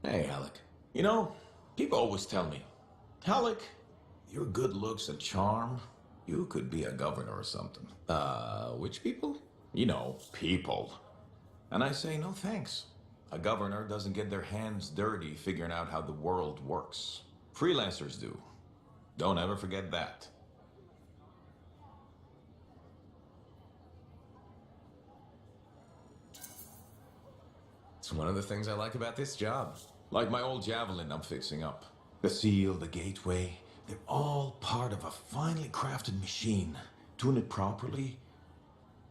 Hey, Alec. You know, people always tell me, Alec, your good looks and charm, you could be a governor or something. Which people? You know, people. And I say, no thanks. A governor doesn't get their hands dirty figuring out how the world works. Freelancers do. Don't ever forget that. It's one of the things I like about this job. Like my old javelin I'm fixing up. The seal, the gateway, they're all part of a finely crafted machine. Tune it properly,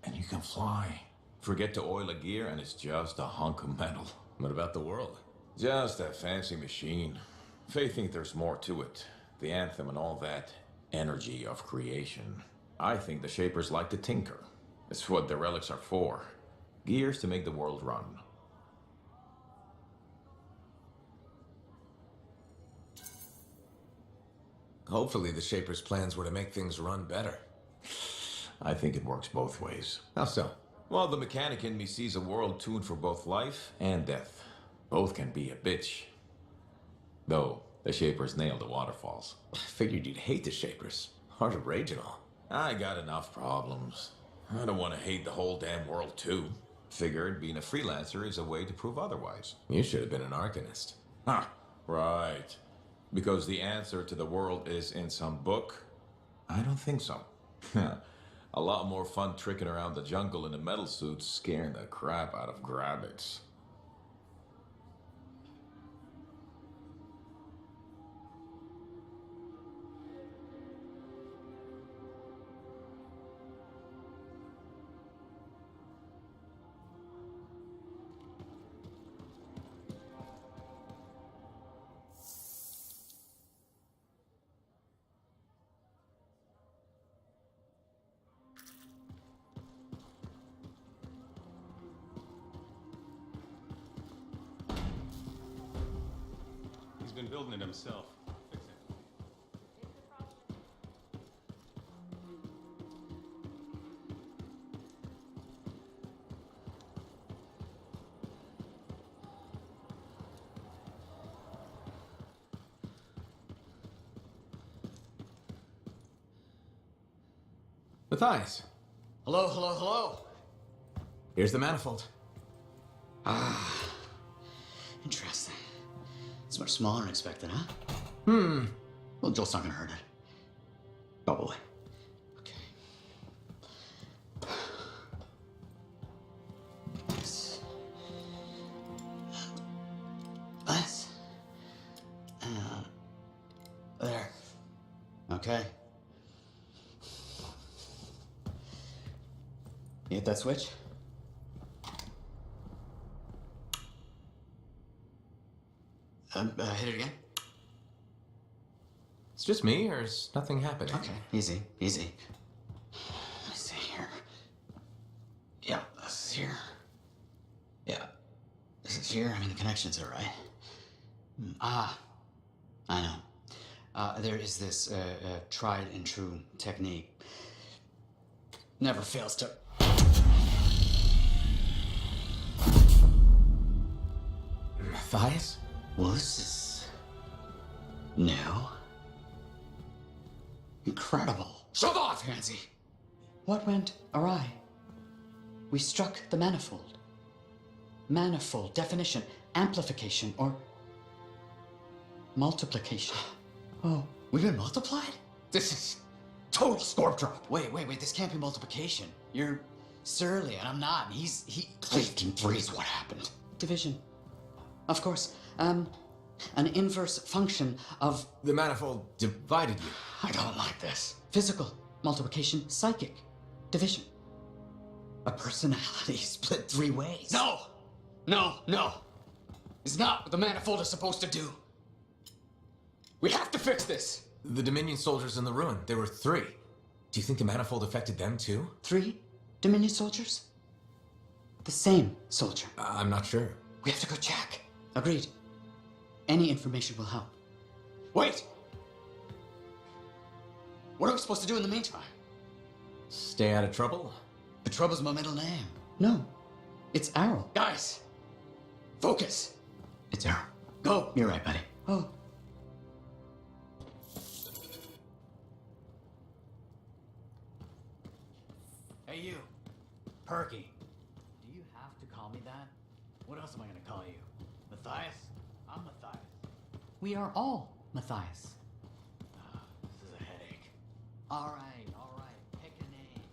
and you can fly. Forget to oil a gear, and it's just a hunk of metal. What about the world? Just a fancy machine. They think there's more to it. The Anthem and all that energy of creation. I think the Shapers like to tinker. It's what the relics are for. Gears to make the world run. Hopefully the Shapers' plans were to make things run better. I think it works both ways. How so? Well, the mechanic in me sees a world tuned for both life and death. Both can be a bitch. Though, the Shapers nailed the waterfalls. I figured you'd hate the Shapers. Hard to rage and all. I got enough problems. I don't want to hate the whole damn world, too. Figured being a freelancer is a way to prove otherwise. You should have been an Arcanist. Huh, right. Because the answer to the world is in some book? I don't think so. A lot more fun tricking around the jungle in a metal suit, scaring the crap out of grabbits. He's been building it himself. Fix it. Matthias, Hello, hello, hello. here's the manifold. Interesting. It's much smaller than expected, huh? Well, Joel's not gonna hurt it. Probably. Okay. This. This. There. Okay. You hit that switch? Hit it again? It's just me, or is nothing happening? Okay, easy, easy. Let me see here. Yeah, this is here. Yeah, this is here. I mean, the connections are right. I know. There is this tried and true technique. Never fails to... Matthias? Well, this is... new. Incredible. Shut off, Hansi! What went awry? We struck the manifold. Manifold, definition, amplification, or multiplication. Oh, we've been multiplied? This is total scorp drop. Wait, this can't be multiplication. You're surly, and I'm not, and he cleaved in three is what happened. Division. Of course, an inverse function of... The manifold divided you. I don't like this. Physical, multiplication, psychic, division. A personality split three ways. No! It's not what the manifold is supposed to do. We have to fix this. The Dominion soldiers in the ruin, there were 3. Do you think the manifold affected them too? 3 Dominion soldiers? The same soldier. I'm not sure. We have to go check. Agreed. Any information will help. Wait! What are we supposed to do in the meantime? Stay out of trouble? The trouble's my middle name. No, it's Arrow. Guys, focus. It's Arrow. Go. You're right, buddy. Oh. Hey, you. Perky. Do you have to call me that? What else am I going to call you? Matthias? I'm Matthias. We are all Matthias. This is a headache. All right. Pick a name.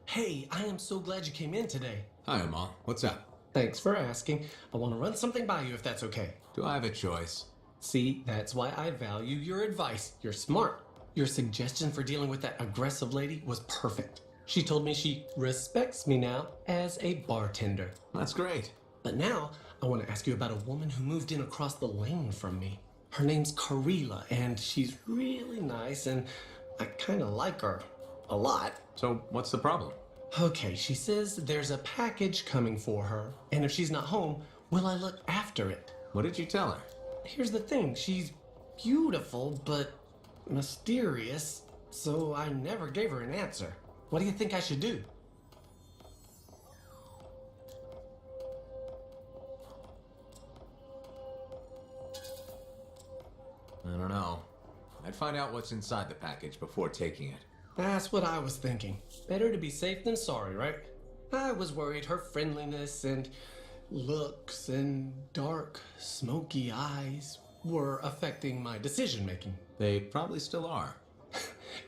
Hey, I am so glad you came in today. Hi, Amal. What's up? Thanks for asking. I want to run something by you if that's okay. Do I have a choice? See, that's why I value your advice. You're smart. Your suggestion for dealing with that aggressive lady was perfect. She told me she respects me now as a bartender. That's great. But now, I want to ask you about a woman who moved in across the lane from me. Her name's Karila, and she's really nice, and I kind of like her a lot. So, what's the problem? Okay, she says there's a package coming for her, and if she's not home, will I look after it? What did you tell her? Here's the thing, she's beautiful, but mysterious, so I never gave her an answer. What do you think I should do? I don't know. I'd find out what's inside the package before taking it. That's what I was thinking. Better to be safe than sorry, right? I was worried her friendliness and looks and dark, smoky eyes were affecting my decision making. They probably still are.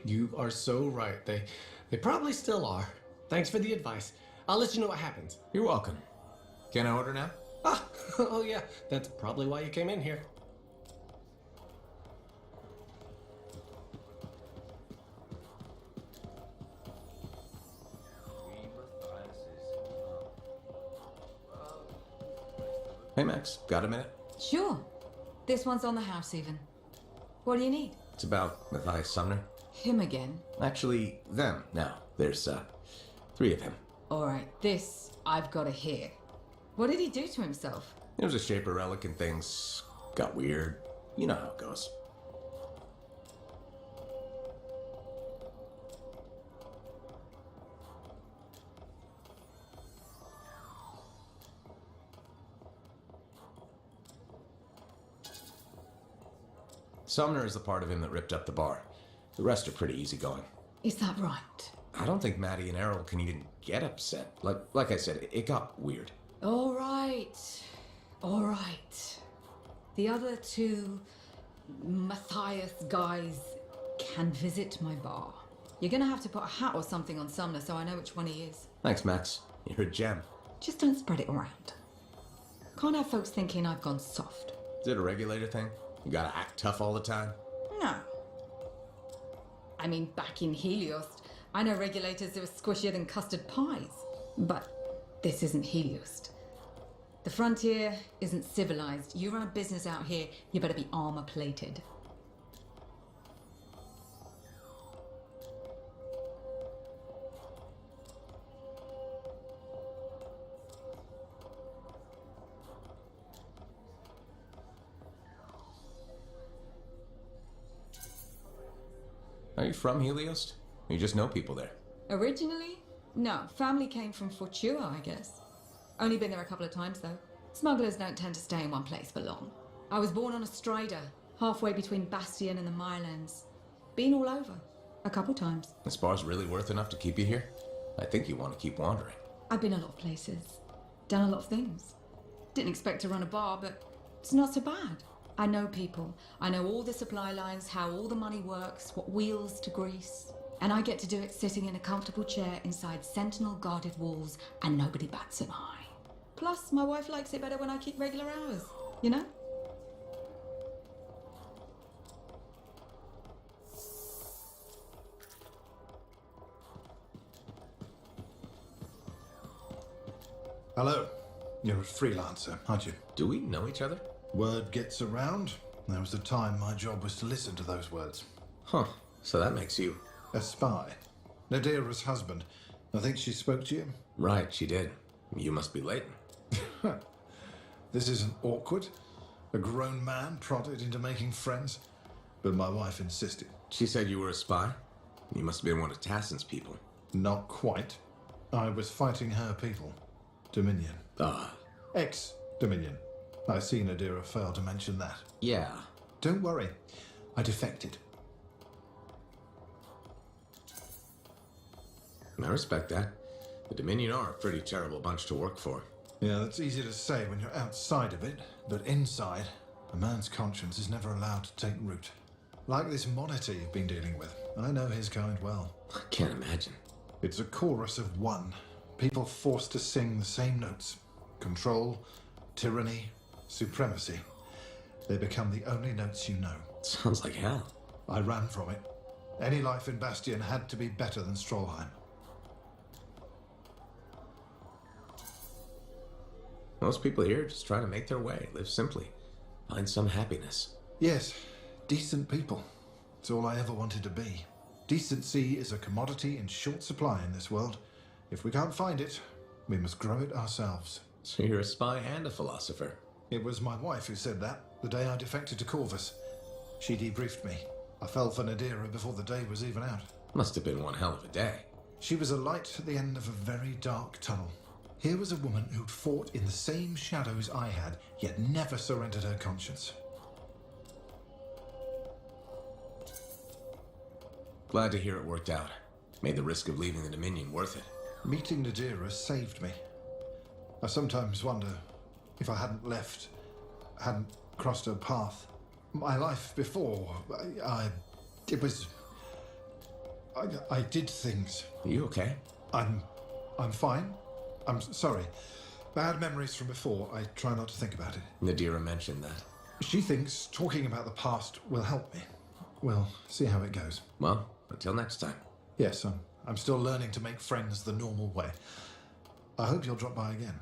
You are so right. They probably still are. Thanks for the advice. I'll let you know what happens. You're welcome. Can I order now? Ah, oh yeah, that's probably why you came in here. Hey, Max. Got a minute? Sure. This one's on the house even. What do you need? It's about Matthias Sumner. Him again. Actually, them now. There's, 3 of him. Alright, this I've got to hear. What did he do to himself? There was a shaper relic and things got weird. You know how it goes. Sumner is the part of him that ripped up the bar. The rest are pretty easygoing. Is that right? I don't think Maddie and Errol can even get upset. Like I said, it got weird. Alright. Alright. The other 2 Matthias guys can visit my bar. You're gonna have to put a hat or something on Sumner so I know which one he is. Thanks, Max. You're a gem. Just don't spread it around. Can't have folks thinking I've gone soft. Is it a regulator thing? You gotta act tough all the time? No. I mean, back in Helios, I know regulators who are squishier than custard pies. But this isn't Helios. The frontier isn't civilized. You run a business out here, you better be armor-plated. Are you from Helios? Or you just know people there? Originally? No, family came from Fortua, I guess. Only been there a couple of times, though. Smugglers don't tend to stay in one place for long. I was born on a strider, halfway between Bastion and the Mirelands. Been all over, a couple times. This bar's really worth enough to keep you here? I think you want to keep wandering. I've been a lot of places, done a lot of things. Didn't expect to run a bar, but it's not so bad. I know people. I know all the supply lines, how all the money works, what wheels to grease. And I get to do it sitting in a comfortable chair inside sentinel-guarded walls, and nobody bats an eye. Plus, my wife likes it better when I keep regular hours, you know? Hello. You're a freelancer, aren't you? Do we know each other? Word gets around. There was a time my job was to listen to those words. Huh. So that makes you... A spy. Nadira's husband. I think she spoke to you. Right, she did. You must be late. This isn't awkward. A grown man prodded into making friends. But my wife insisted. She said you were a spy? You must have been one of Tassin's people. Not quite. I was fighting her people. Dominion. Ah. Ex-Dominion. I see Nadira failed to mention that. Yeah. Don't worry. I defected. I respect that. The Dominion are a pretty terrible bunch to work for. Yeah, that's easy to say when you're outside of it, but inside, a man's conscience is never allowed to take root. Like this monitor you've been dealing with. I know his kind well. I can't imagine. It's a chorus of one. People forced to sing the same notes. Control, tyranny, supremacy. They become the only notes you know. Sounds like hell. I ran from it. Any life in Bastion had to be better than Strollheim. Most people here just try to make their way, live simply, find some happiness. Yes, decent people. It's all I ever wanted to be. Decency is a commodity in short supply in this world. If we can't find it, we must grow it ourselves. So you're a spy and a philosopher. It was my wife who said that, the day I defected to Corvus. She debriefed me. I fell for Nadira before the day was even out. Must have been one hell of a day. She was a light at the end of a very dark tunnel. Here was a woman who'd fought in the same shadows I had, yet never surrendered her conscience. Glad to hear it worked out. Made the risk of leaving the Dominion worth it. Meeting Nadira saved me. I sometimes wonder if I hadn't left, hadn't crossed her path. My life before, I did things. Are you okay? I'm fine. I'm sorry. Bad memories from before. I try not to think about it. Nadira mentioned that. She thinks talking about the past will help me. We'll see how it goes. Well, until next time. Yes, I'm still learning to make friends the normal way. I hope you'll drop by again.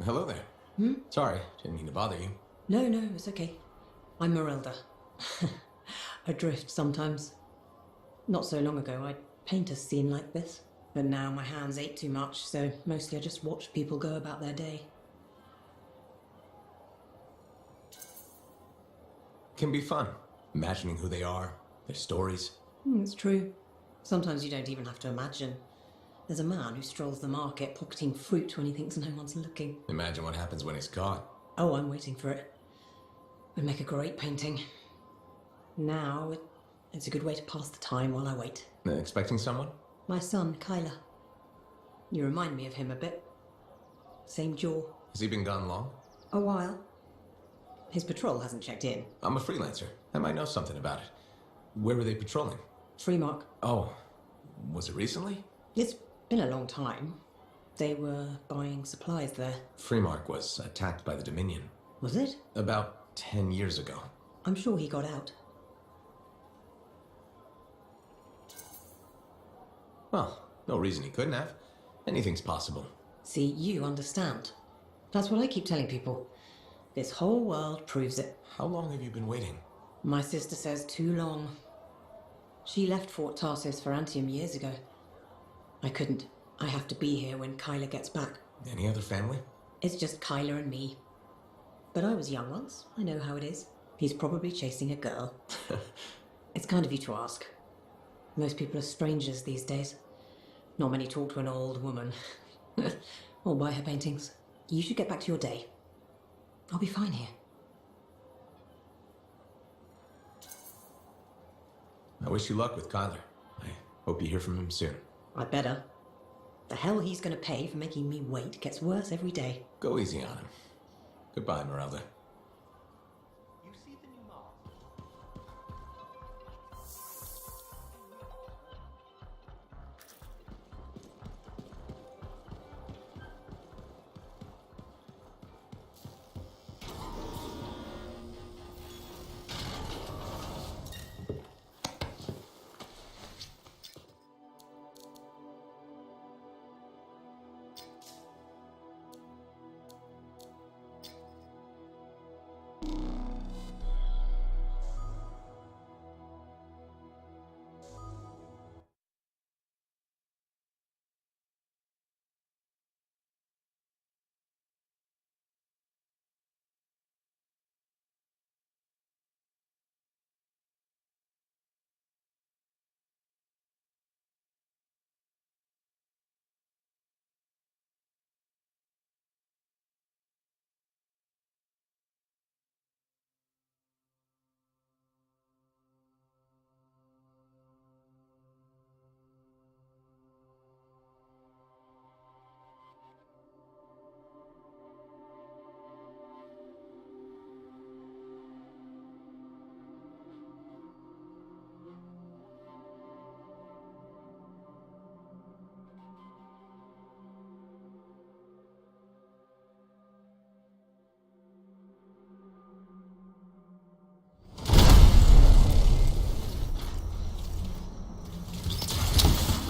Hello there. Sorry, didn't mean to bother you. No, it's okay. I'm Marilda. I drift sometimes. Not so long ago, I'd paint a scene like this. But now my hands ache too much, so mostly I just watch people go about their day. Can be fun. Imagining who they are, their stories. It's true. Sometimes you don't even have to imagine. There's a man who strolls the market pocketing fruit when he thinks no one's looking. Imagine what happens when he's caught. Oh, I'm waiting for it. Would make a great painting. Now, it's a good way to pass the time while I wait. Expecting someone? My son, Kyler. You remind me of him a bit. Same jaw. Has he been gone long? A while. His patrol hasn't checked in. I'm a freelancer. I might know something about it. Where were they patrolling? Freemark. Oh, was it recently? It's been a long time. They were buying supplies there. Freemark was attacked by the Dominion. Was it? About 10 years ago. I'm sure he got out. Well, no reason he couldn't have. Anything's possible. See, you understand. That's what I keep telling people. This whole world proves it. How long have you been waiting? My sister says too long. She left Fort Tarsis for Anthem years ago. I couldn't. I have to be here when Kyler gets back. Any other family? It's just Kyler and me. But I was young once. I know how it is. He's probably chasing a girl. It's kind of you to ask. Most people are strangers these days. Not many talk to an old woman. Or buy her paintings. You should get back to your day. I'll be fine here. I wish you luck with Kyler. I hope you hear from him soon. I'd better. The hell he's gonna pay for making me wait gets worse every day. Go easy on him. Goodbye, Merelda.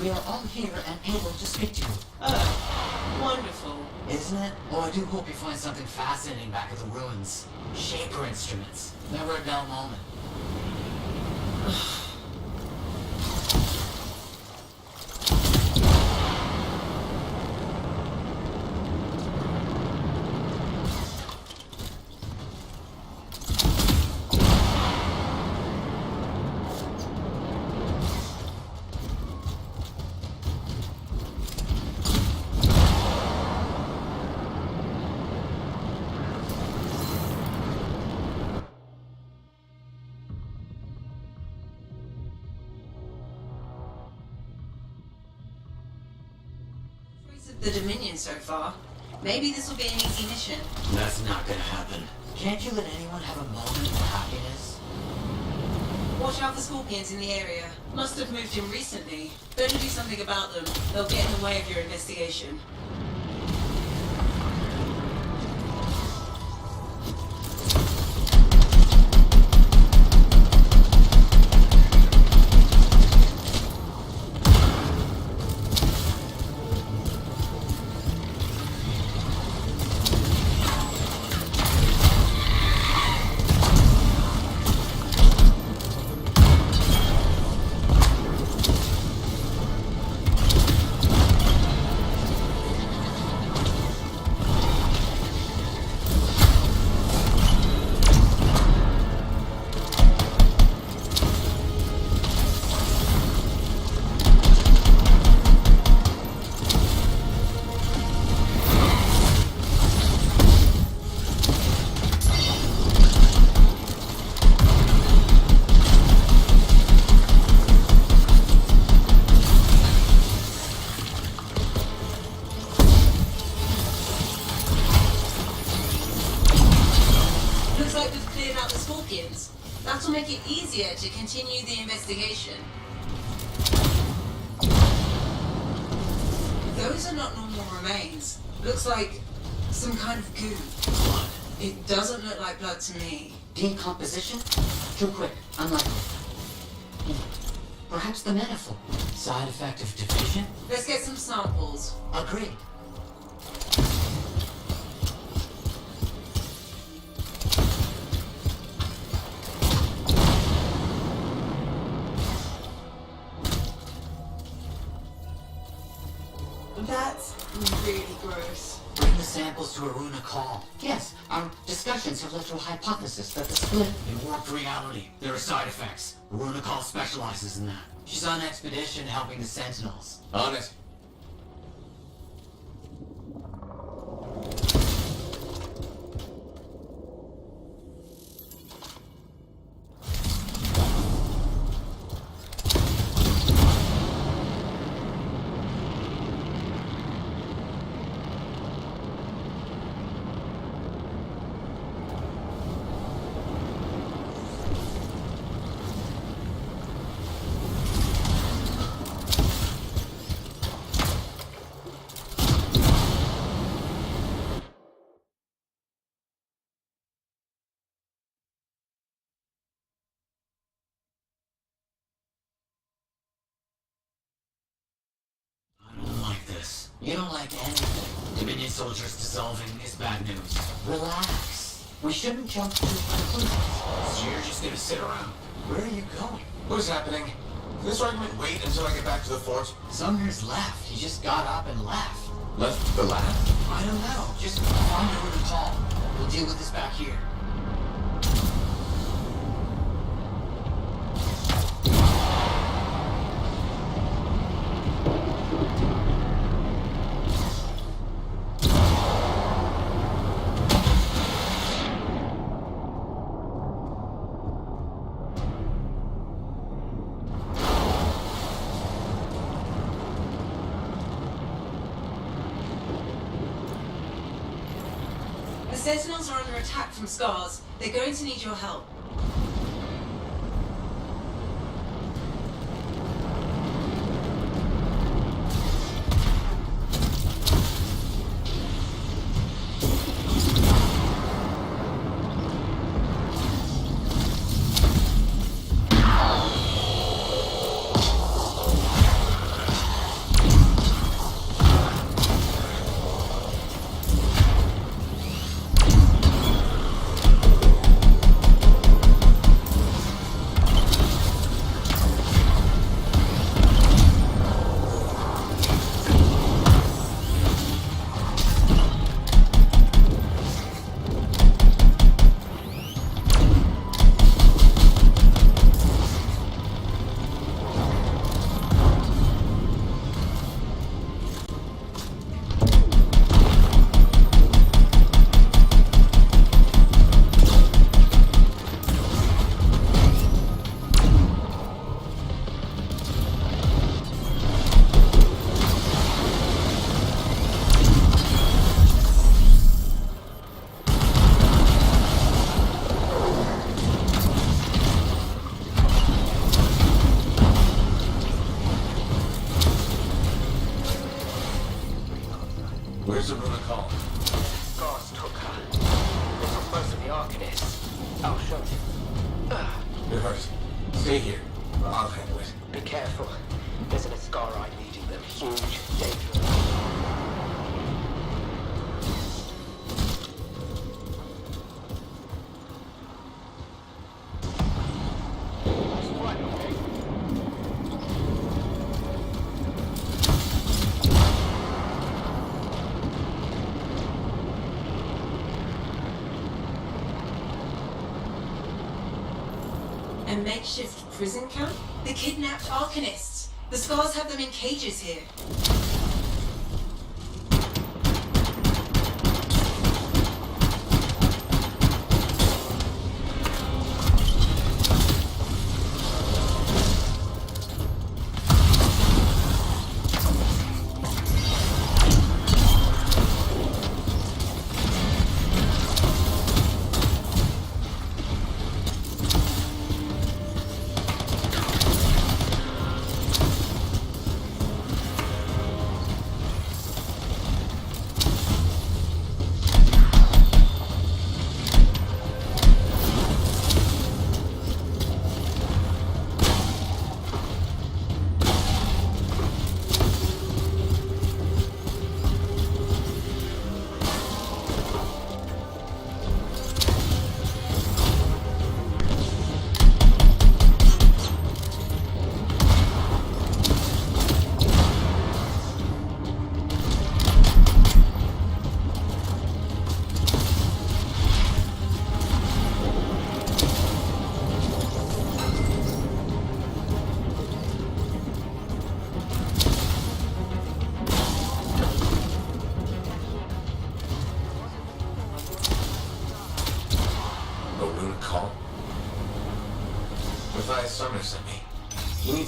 We are all here and able to speak to you. Oh, wonderful. Isn't it? Oh, I do hope you find something fascinating back at the ruins. Shaper instruments. Never a dull moment. The Dominion so far. Maybe this will be an easy mission. That's not gonna happen. Can't you let anyone have a moment of happiness? Watch out for scorpions in the area. Must have moved in recently. Better do something about them. They'll get in the way of your investigation. That'll make it easier to continue the investigation. Those are not normal remains. Looks like some kind of goo. Blood. It doesn't look like blood to me. Decomposition? Too quick. Unlikely. Perhaps the manifold. Side effect of division? Let's get some samples. Agreed. That's really gross. Bring the samples to Aruna Call. Yes, our discussions have led to a hypothesis that the split in warped reality. There are side effects. Aruna Call specializes in that. She's on expedition helping the Sentinels. On it. I don't like this. You don't like anything. Dominion soldiers dissolving is bad news. Relax. We shouldn't jump to conclusions. So you're just gonna sit around. Where are you going? What is happening? Can this argument wait until I get back to the fort? Sumner's left. He just got up and left. Left the lab? I don't know. Just find over the call. We'll deal with this back here. The Sentinels are under attack from Scars. They're going to need your help. Where's the Rubicon? Scars took her. They took most of the Arcanists. I'll show you. You're hurt. Stay here. I'll handle it. Be careful. There's an Ascarai leading them. Huge, dangerous. A makeshift prison camp? The kidnapped Arcanists. The Scars have them in cages here.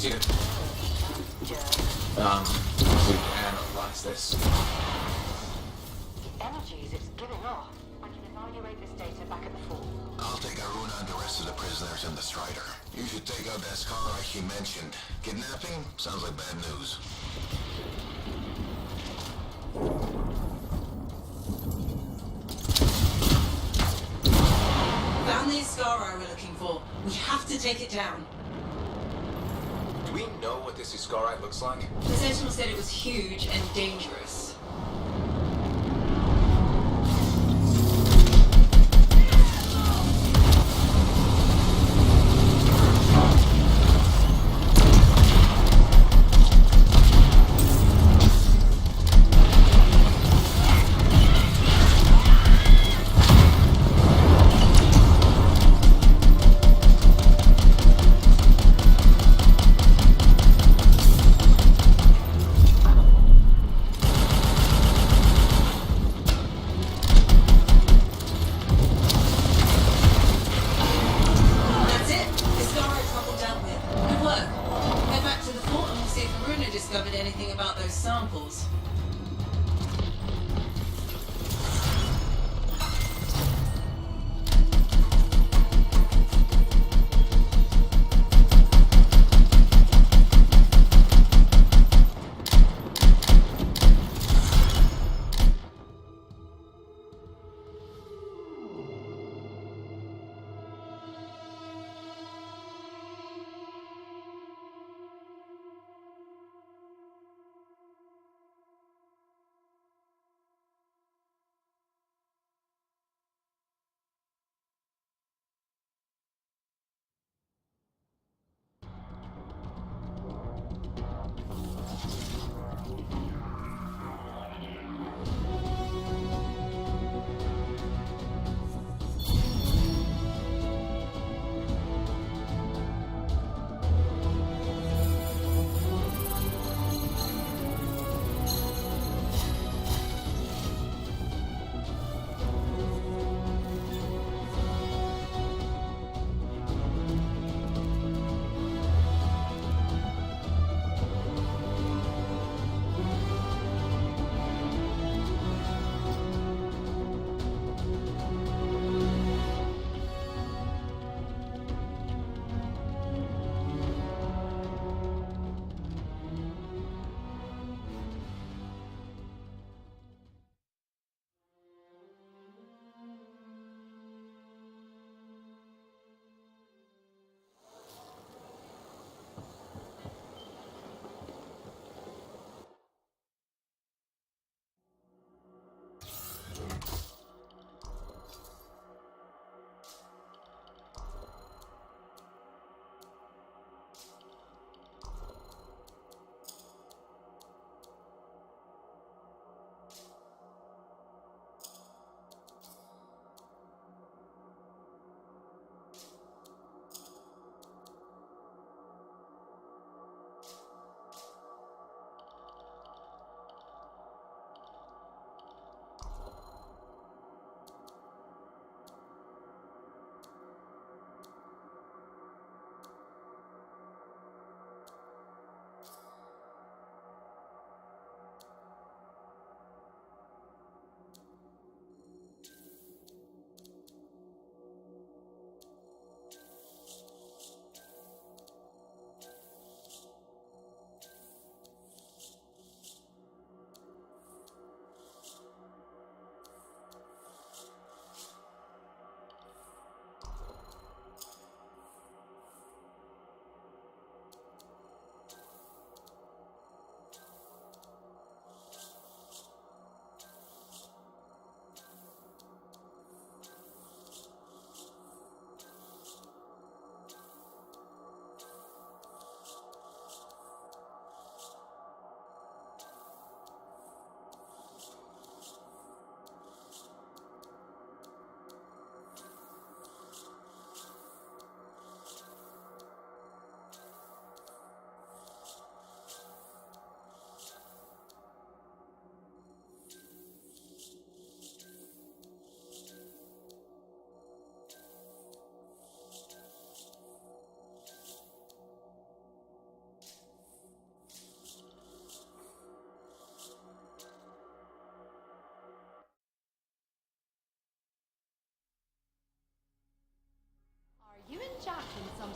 need you to analyze this. The energies it's giving off. I can evaluate this data back at the fort. I'll take Aruna and the rest of the prisoners in the Strider. You should take out that scar she mentioned. Kidnapping? Sounds like bad news. Found the Iskara we're looking for. We have to take it down. Do we know what this Iskarite looks like? The Sentinel said it was huge and dangerous. Discovered anything about those samples?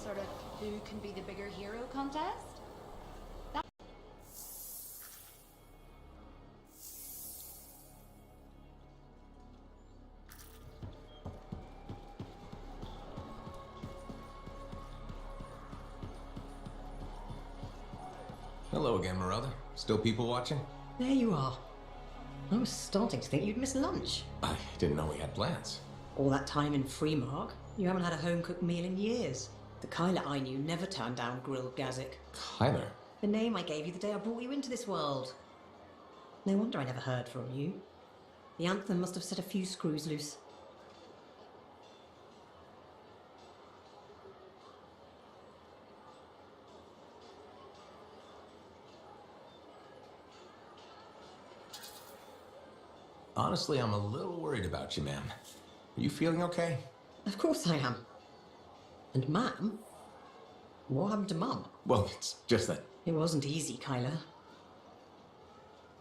sort of who can be the bigger hero contest? Hello again, Merelda. Still people watching? There you are. I was starting to think you'd miss lunch. I didn't know we had plans. All that time in Freemark, you haven't had a home-cooked meal in years. The Kyla I knew never turned down grilled gazik. Kyler? The name I gave you the day I brought you into this world. No wonder I never heard from you. The Anthem must have set a few screws loose. Honestly, I'm a little worried about you, ma'am. Are you feeling okay? Of course I am. And Ma'am? What happened to Mum? Well, it's just that... It wasn't easy, Kyla.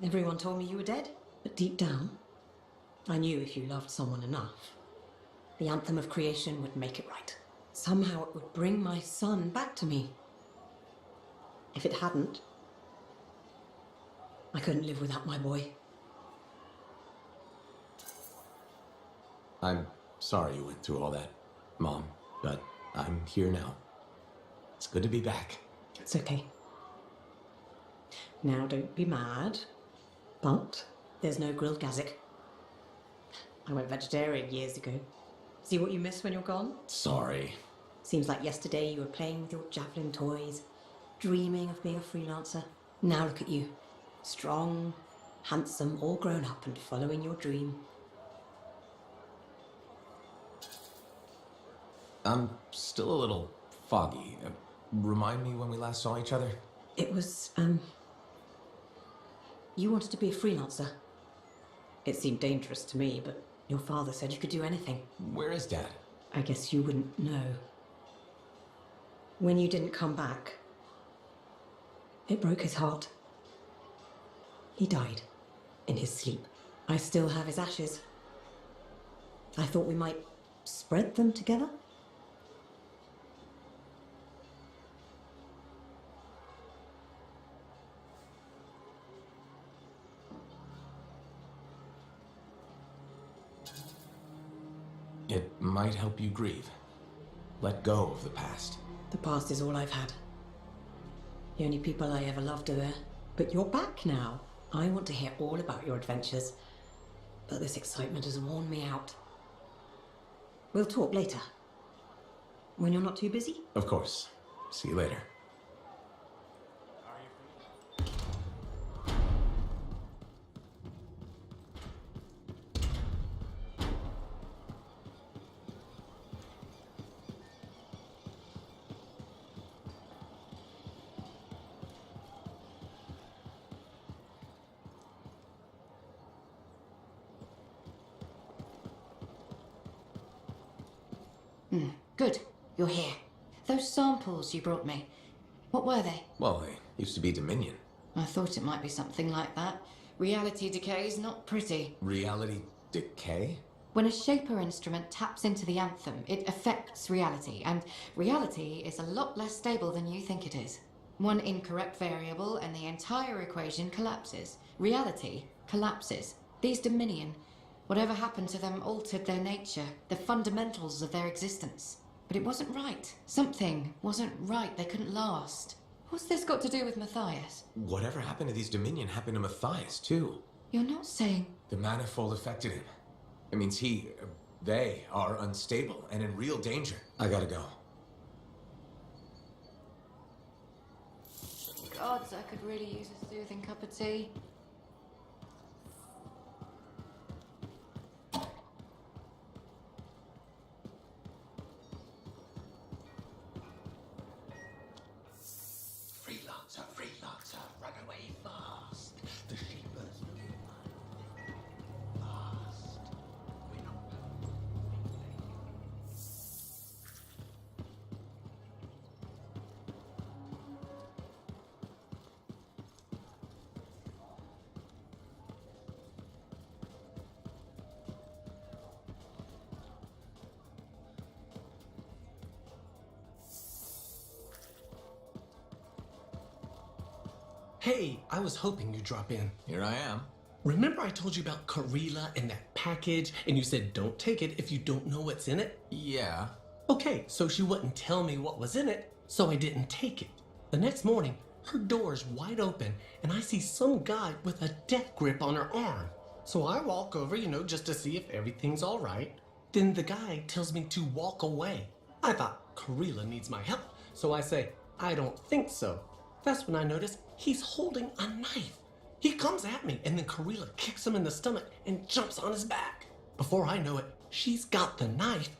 Everyone told me you were dead, but deep down, I knew if you loved someone enough, the Anthem of creation would make it right. Somehow it would bring my son back to me. If it hadn't, I couldn't live without my boy. I'm sorry you went through all that, Mom, but I'm here now. It's good to be back. It's okay. Now don't be mad, but there's no grilled gazik. I went vegetarian years ago. See what you miss when you're gone? Sorry. Seems like yesterday you were playing with your javelin toys, dreaming of being a freelancer. Now look at you. Strong, handsome, all grown up and following your dream. I'm still a little foggy. Remind me when we last saw each other? It was, you wanted to be a freelancer. It seemed dangerous to me, but your father said you could do anything. Where is Dad? I guess you wouldn't know. When you didn't come back, it broke his heart. He died in his sleep. I still have his ashes. I thought we might spread them together. It might help you grieve. Let go of the past. The past is all I've had. The only people I ever loved are there. But you're back now. I want to hear all about your adventures. But this excitement has worn me out. We'll talk later. When you're not too busy? Of course. See you later. Good. You're here. Those samples you brought me, what were they? Well, they used to be Dominion. I thought it might be something like that. Reality decay is not pretty. Reality decay? When a Shaper instrument taps into the Anthem, it affects reality, and reality is a lot less stable than you think it is. One incorrect variable and the entire equation collapses. Reality collapses. These Dominion, whatever happened to them altered their nature, the fundamentals of their existence. But it wasn't right. Something wasn't right. They couldn't last. What's this got to do with Matthias? Whatever happened to these Dominion happened to Matthias, too. You're not saying... The manifold affected him. It means they are unstable and in real danger. I gotta go. Gods, I could really use a soothing cup of tea. Freelancer, run away fast. The Shapers know fast. We're not Hey, I was hoping you'd drop in. Here I am. Remember I told you about Karila and that package, and you said don't take it if you don't know what's in it? Yeah. Okay, so she wouldn't tell me what was in it, so I didn't take it. The next morning, her door's wide open, and I see some guy with a death grip on her arm. So I walk over, just to see if everything's all right. Then the guy tells me to walk away. I thought Karila needs my help, so I say, I don't think so. That's when I notice he's holding a knife. He comes at me, and then Karila kicks him in the stomach and jumps on his back. Before I know it, she's got the knife,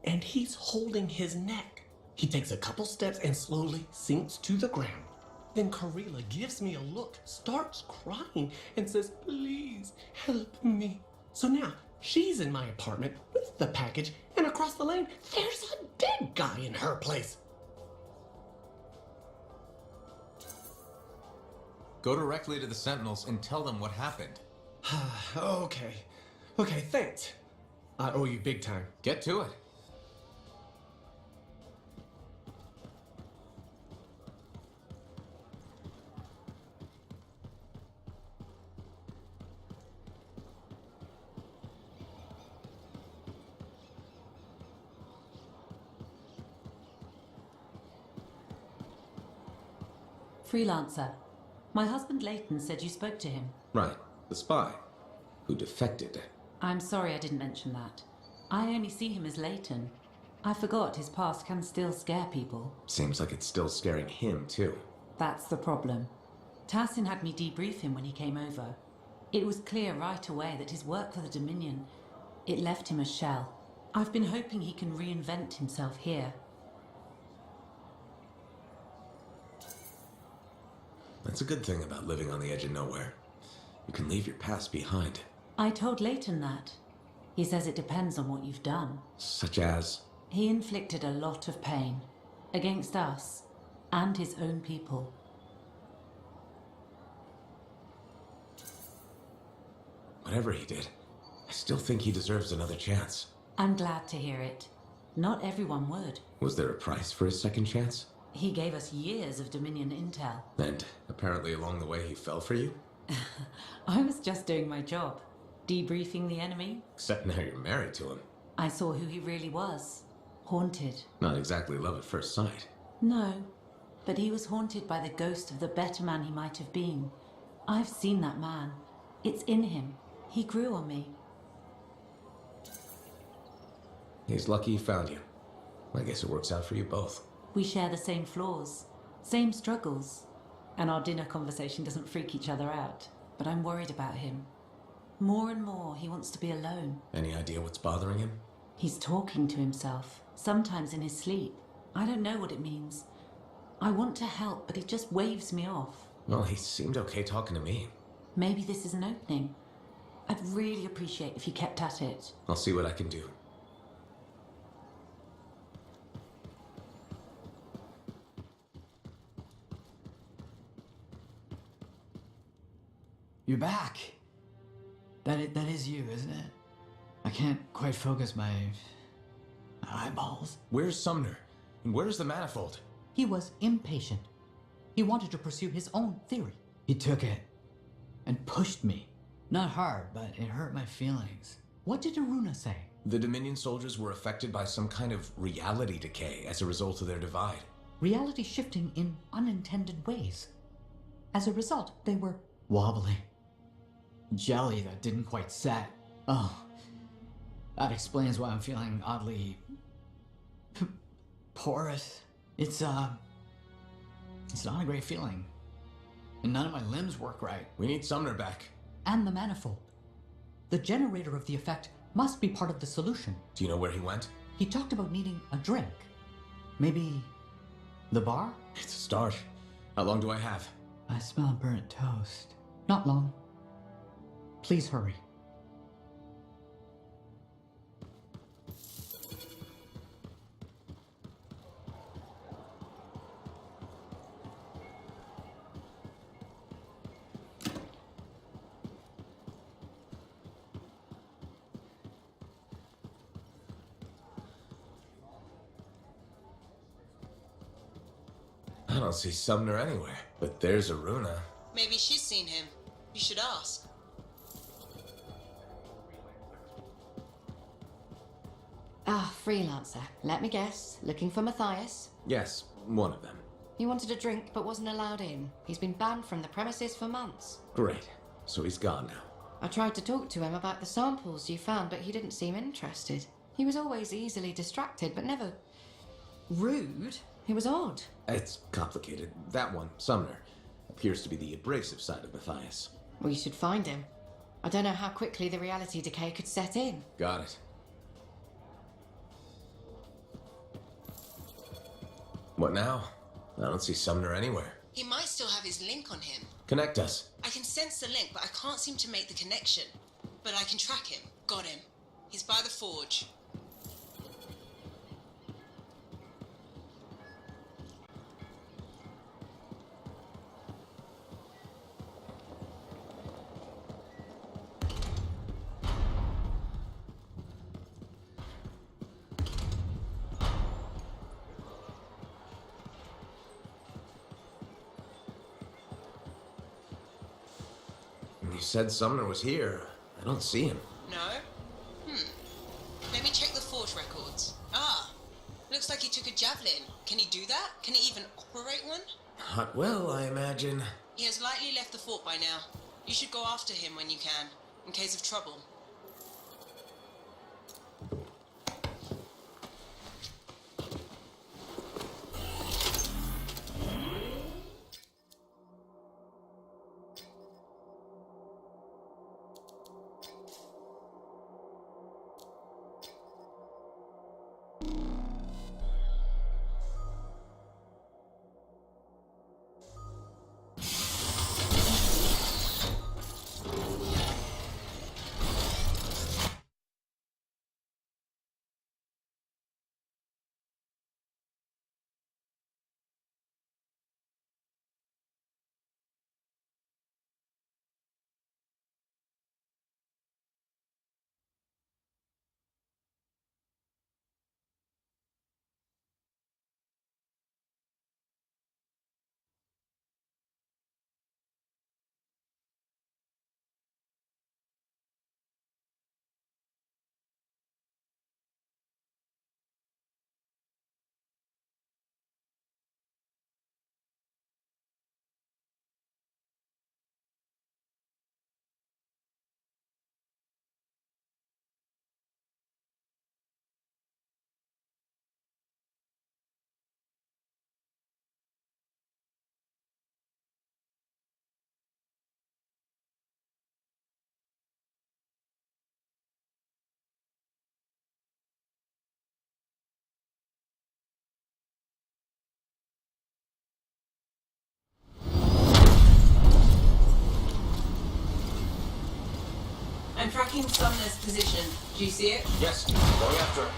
and he's holding his neck. He takes a couple steps and slowly sinks to the ground. Then Karila gives me a look, starts crying, and says, please help me. So now she's in my apartment with the package, and across the lane, there's a dead guy in her place. Go directly to the Sentinels and tell them what happened. Okay, thanks. I owe you big time. Get to it. Freelancer. My husband Leighton said you spoke to him. Right. The spy. Who defected. I'm sorry I didn't mention that. I only see him as Leighton. I forgot his past can still scare people. Seems like it's still scaring him, too. That's the problem. Tassin had me debrief him when he came over. It was clear right away that his work for the Dominion, it left him a shell. I've been hoping he can reinvent himself here. That's a good thing about living on the edge of nowhere. You can leave your past behind. I told Leighton that. He says it depends on what you've done. Such as? He inflicted a lot of pain. Against us. And his own people. Whatever he did, I still think he deserves another chance. I'm glad to hear it. Not everyone would. Was there a price for his second chance? He gave us years of Dominion intel. And apparently along the way he fell for you? I was just doing my job. Debriefing the enemy. Except now you're married to him. I saw who he really was. Haunted. Not exactly love at first sight. No. But he was haunted by the ghost of the better man he might have been. I've seen that man. It's in him. He grew on me. He's lucky he found you. I guess it works out for you both. We share the same flaws, same struggles, and our dinner conversation doesn't freak each other out. But I'm worried about him. More and more, he wants to be alone. Any idea what's bothering him? He's talking to himself, sometimes in his sleep. I don't know what it means. I want to help, but he just waves me off. Well, he seemed okay talking to me. Maybe this is an opening. I'd really appreciate if you kept at it. I'll see what I can do. You're back. That is you, isn't it? I can't quite focus my eyeballs. Where's Sumner? And where's the manifold? He was impatient. He wanted to pursue his own theory. He took it and pushed me. Not hard, but it hurt my feelings. What did Aruna say? The Dominion soldiers were affected by some kind of reality decay as a result of their divide. Reality shifting in unintended ways. As a result, they were wobbly. Jelly that didn't quite set. Oh, that explains why I'm feeling oddly porous. It's not a great feeling. And none of my limbs work right. We need Sumner back. And the manifold. The generator of the effect must be part of the solution. Do you know where he went? He talked about needing a drink. Maybe the bar? It's a start. How long do I have? I smell burnt toast. Not long. Please hurry. I don't see Sumner anywhere. But there's Aruna. Maybe she's seen him. You should ask. Ah, freelancer. Let me guess. Looking for Matthias? Yes, one of them. He wanted a drink but wasn't allowed in. He's been banned from the premises for months. Great. So he's gone now. I tried to talk to him about the samples you found, but he didn't seem interested. He was always easily distracted, but never rude. It was odd. It's complicated. That one, Sumner, appears to be the abrasive side of Matthias. We should find him. I don't know how quickly the reality decay could set in. Got it. What now? I don't see Sumner anywhere. He might still have his link on him. Connect us. I can sense the link, but I can't seem to make the connection. But I can track him. Got him. He's by the forge. You said Sumner was here. I don't see him. No? Let me check the forge records. Ah, looks like he took a javelin. Can he do that? Can he even operate one? Not well, I imagine. He has likely left the fort by now. You should go after him when you can, in case of trouble. I'm tracking Sumner's position. Do you see it? Yes, going after him.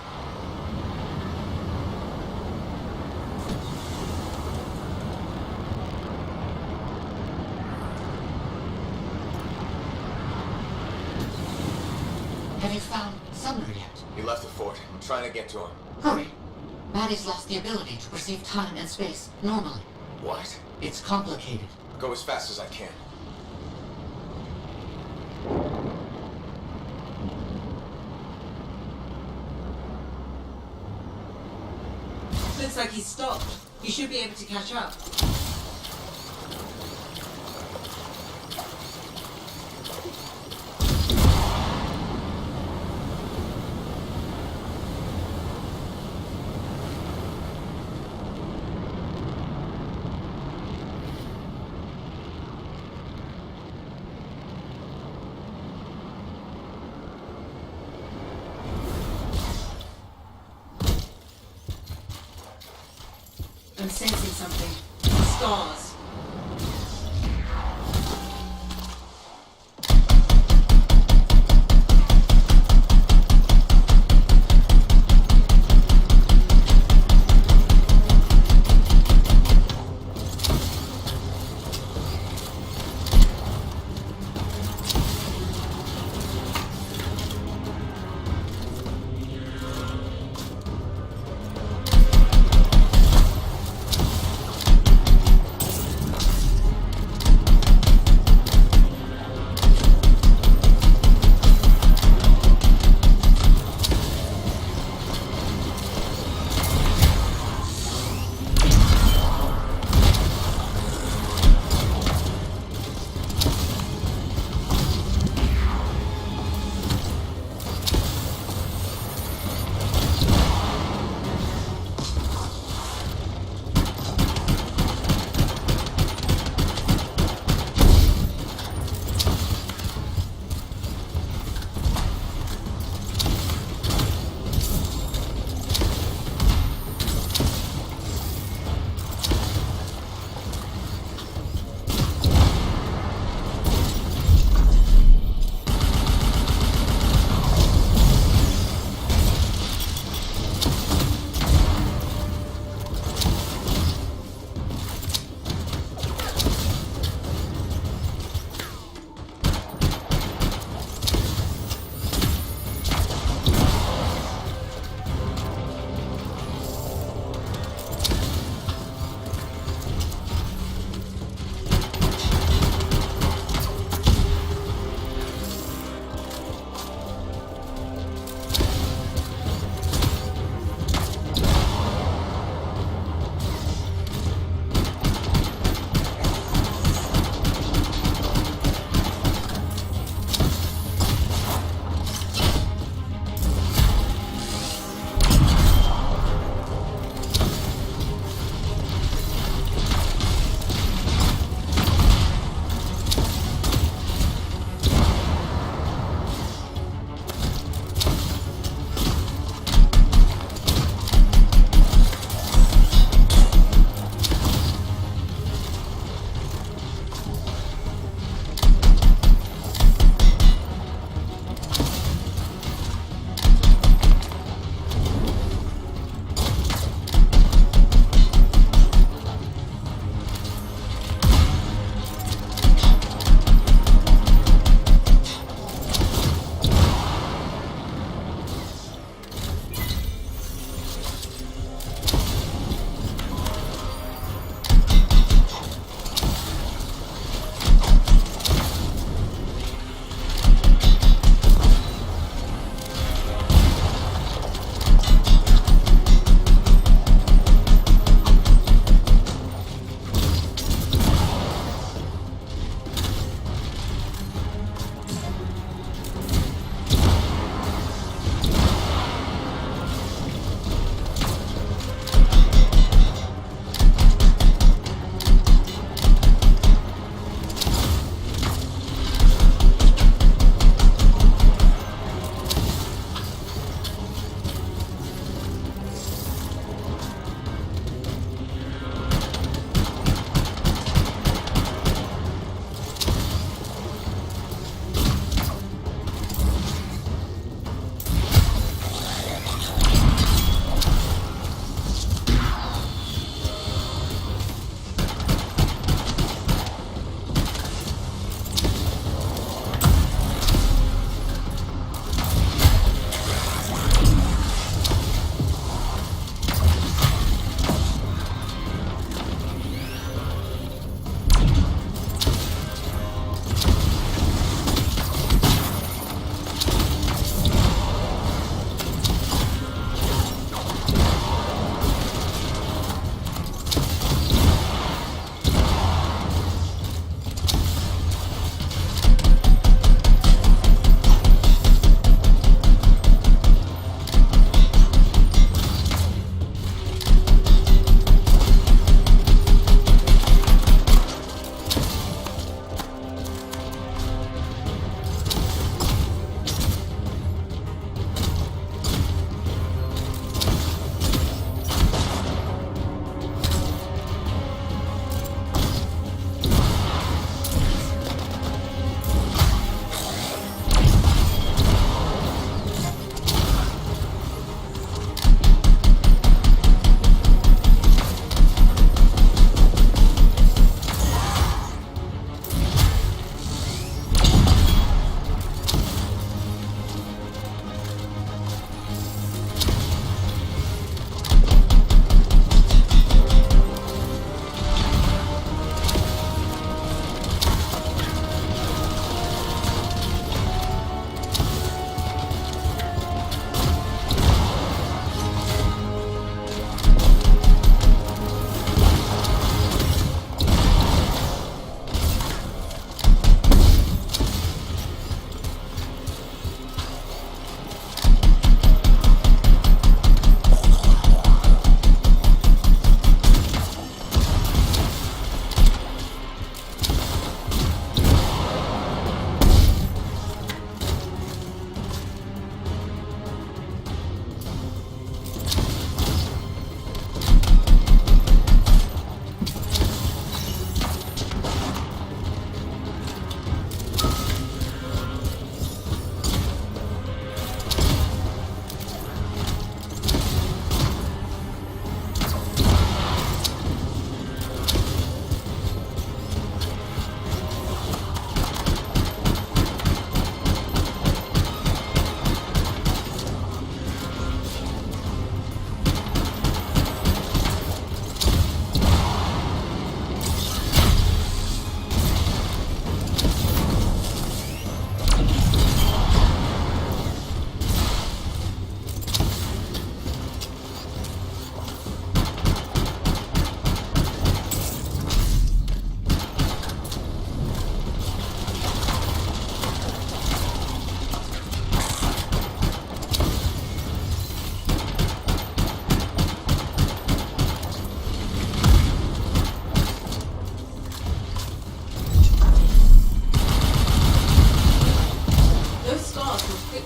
Have you found Sumner yet? He left the fort. I'm trying to get to him. Hurry. Maddie's lost the ability to perceive time and space normally. What? It's complicated. Go as fast as I can. Looks like he's stopped. You should be able to catch up. I'm sensing something. Stars.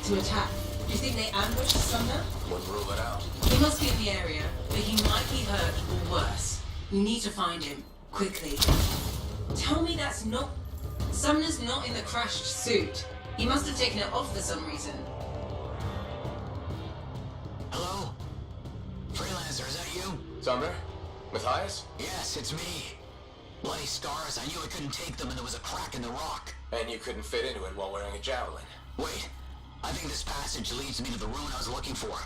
to attack. Do you think they ambushed Sumner? Wouldn't rule it out. He must be in the area, but he might be hurt or worse. We need to find him, quickly. Tell me that's not... Sumner's not in the crashed suit. He must have taken it off for some reason. Hello? Freelancer, is that you? Sumner? Matthias? Yes, it's me. Bloody scars, I knew I couldn't take them and there was a crack in the rock. And you couldn't fit into it while wearing a javelin. Wait, I think this passage leads me to the room I was looking for.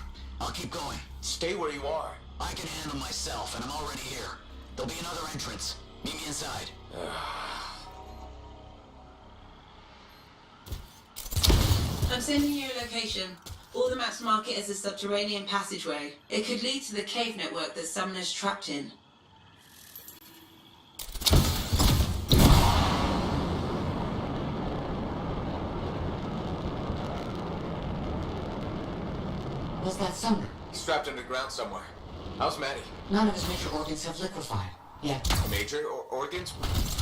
I'll keep going. Stay where you are. I can handle myself, and I'm already here. There'll be another entrance. Meet me inside. I'm sending you a location. All the maps mark it as a subterranean passageway. It could lead to the cave network that Sumner's trapped in. Was that Sumner? Strapped underground somewhere. How's Maddie? None of his major organs have liquefied. Yet. Major organs?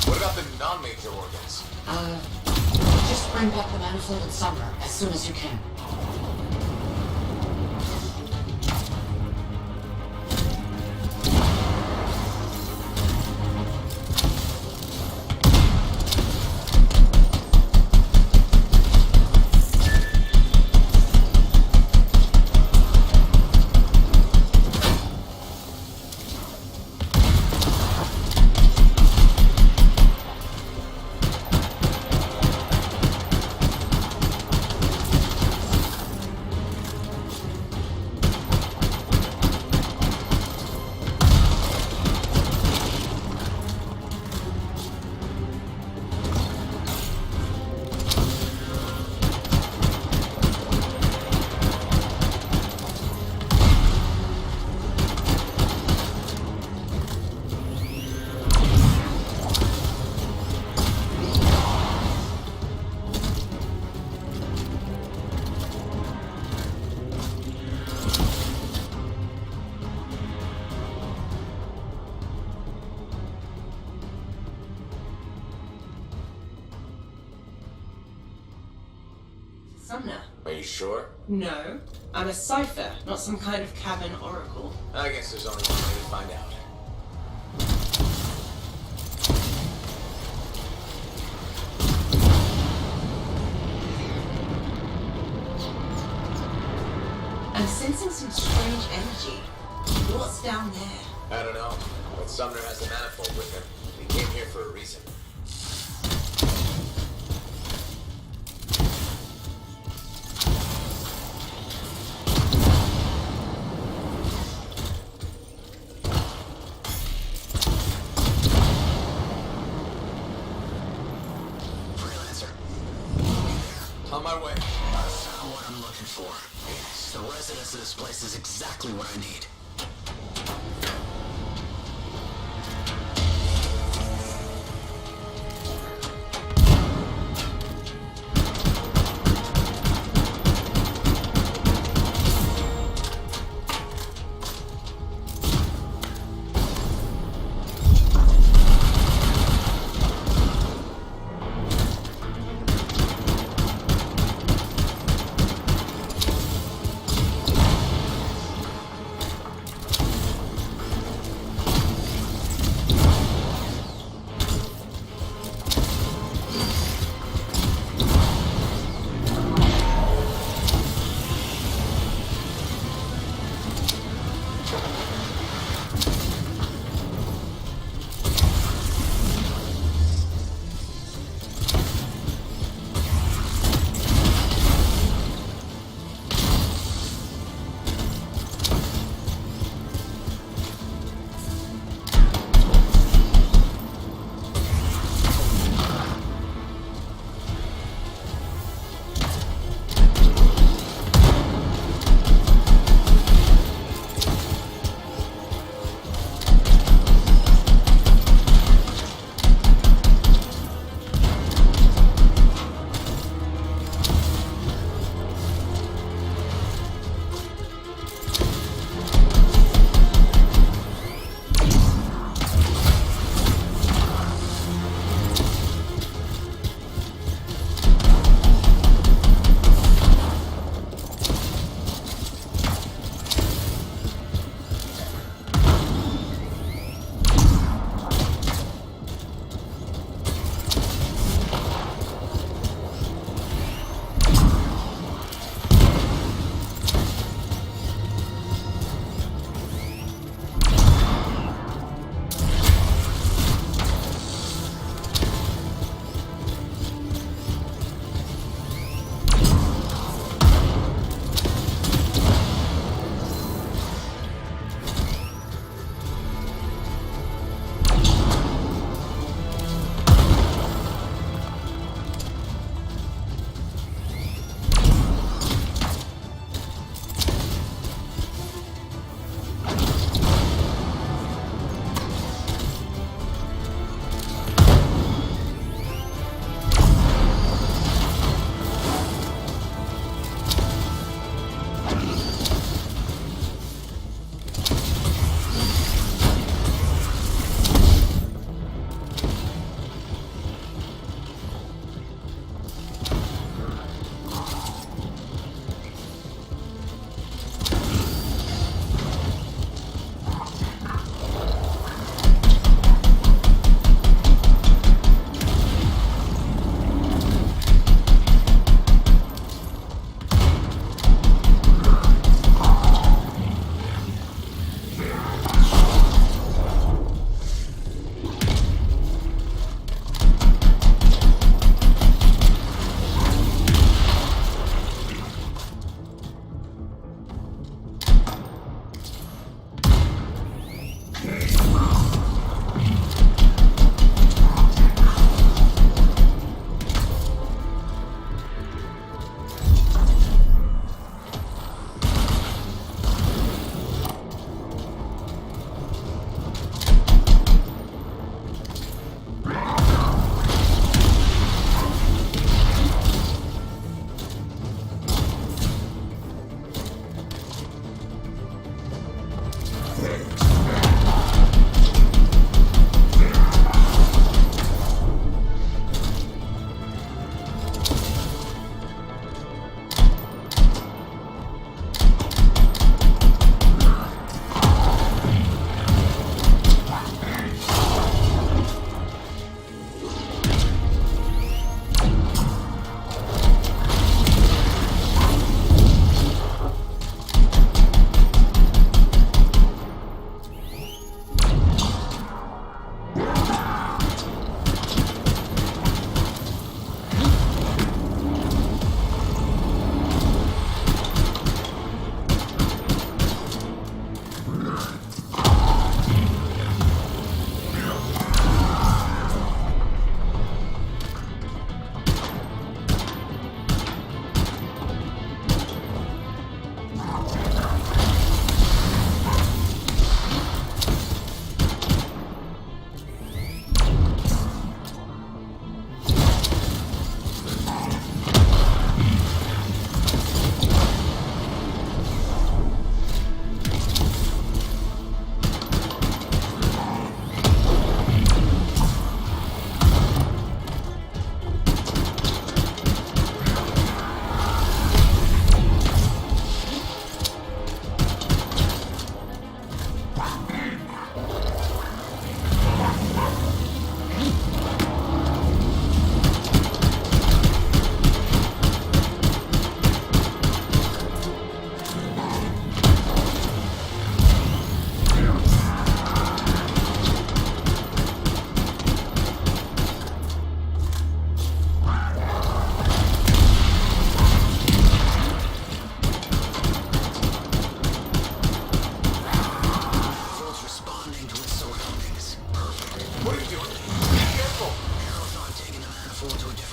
What about the non-major organs? Just bring back the manifold and Sumner as soon as you can. Sumner. Are you sure? No. I'm a cipher, not some kind of cabin oracle. I guess there's only one way to find out. I'm sensing some strange energy. What's down there? I don't know, but Sumner has the manifold with him. He came here for a reason. On my way. I found what I'm looking for. Yes, the residence of this place is exactly what I need.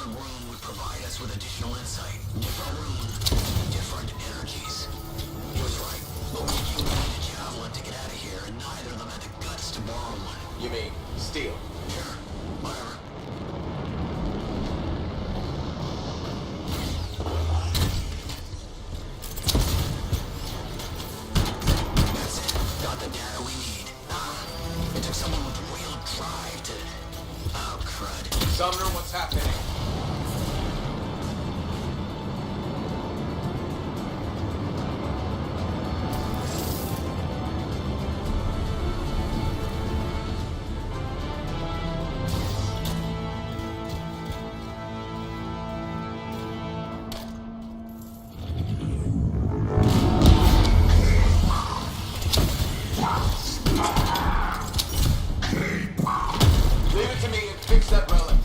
different room would provide us with additional insight. Different room, different energies. He was right. But we need a javelin to get out of here, and neither of them had the guts to borrow one. You mean steel? Sure, whatever. That's it. Got the data we need. It took someone with real drive to... Oh, crud. Sumner, what's happening? Leave it to me and fix that relic.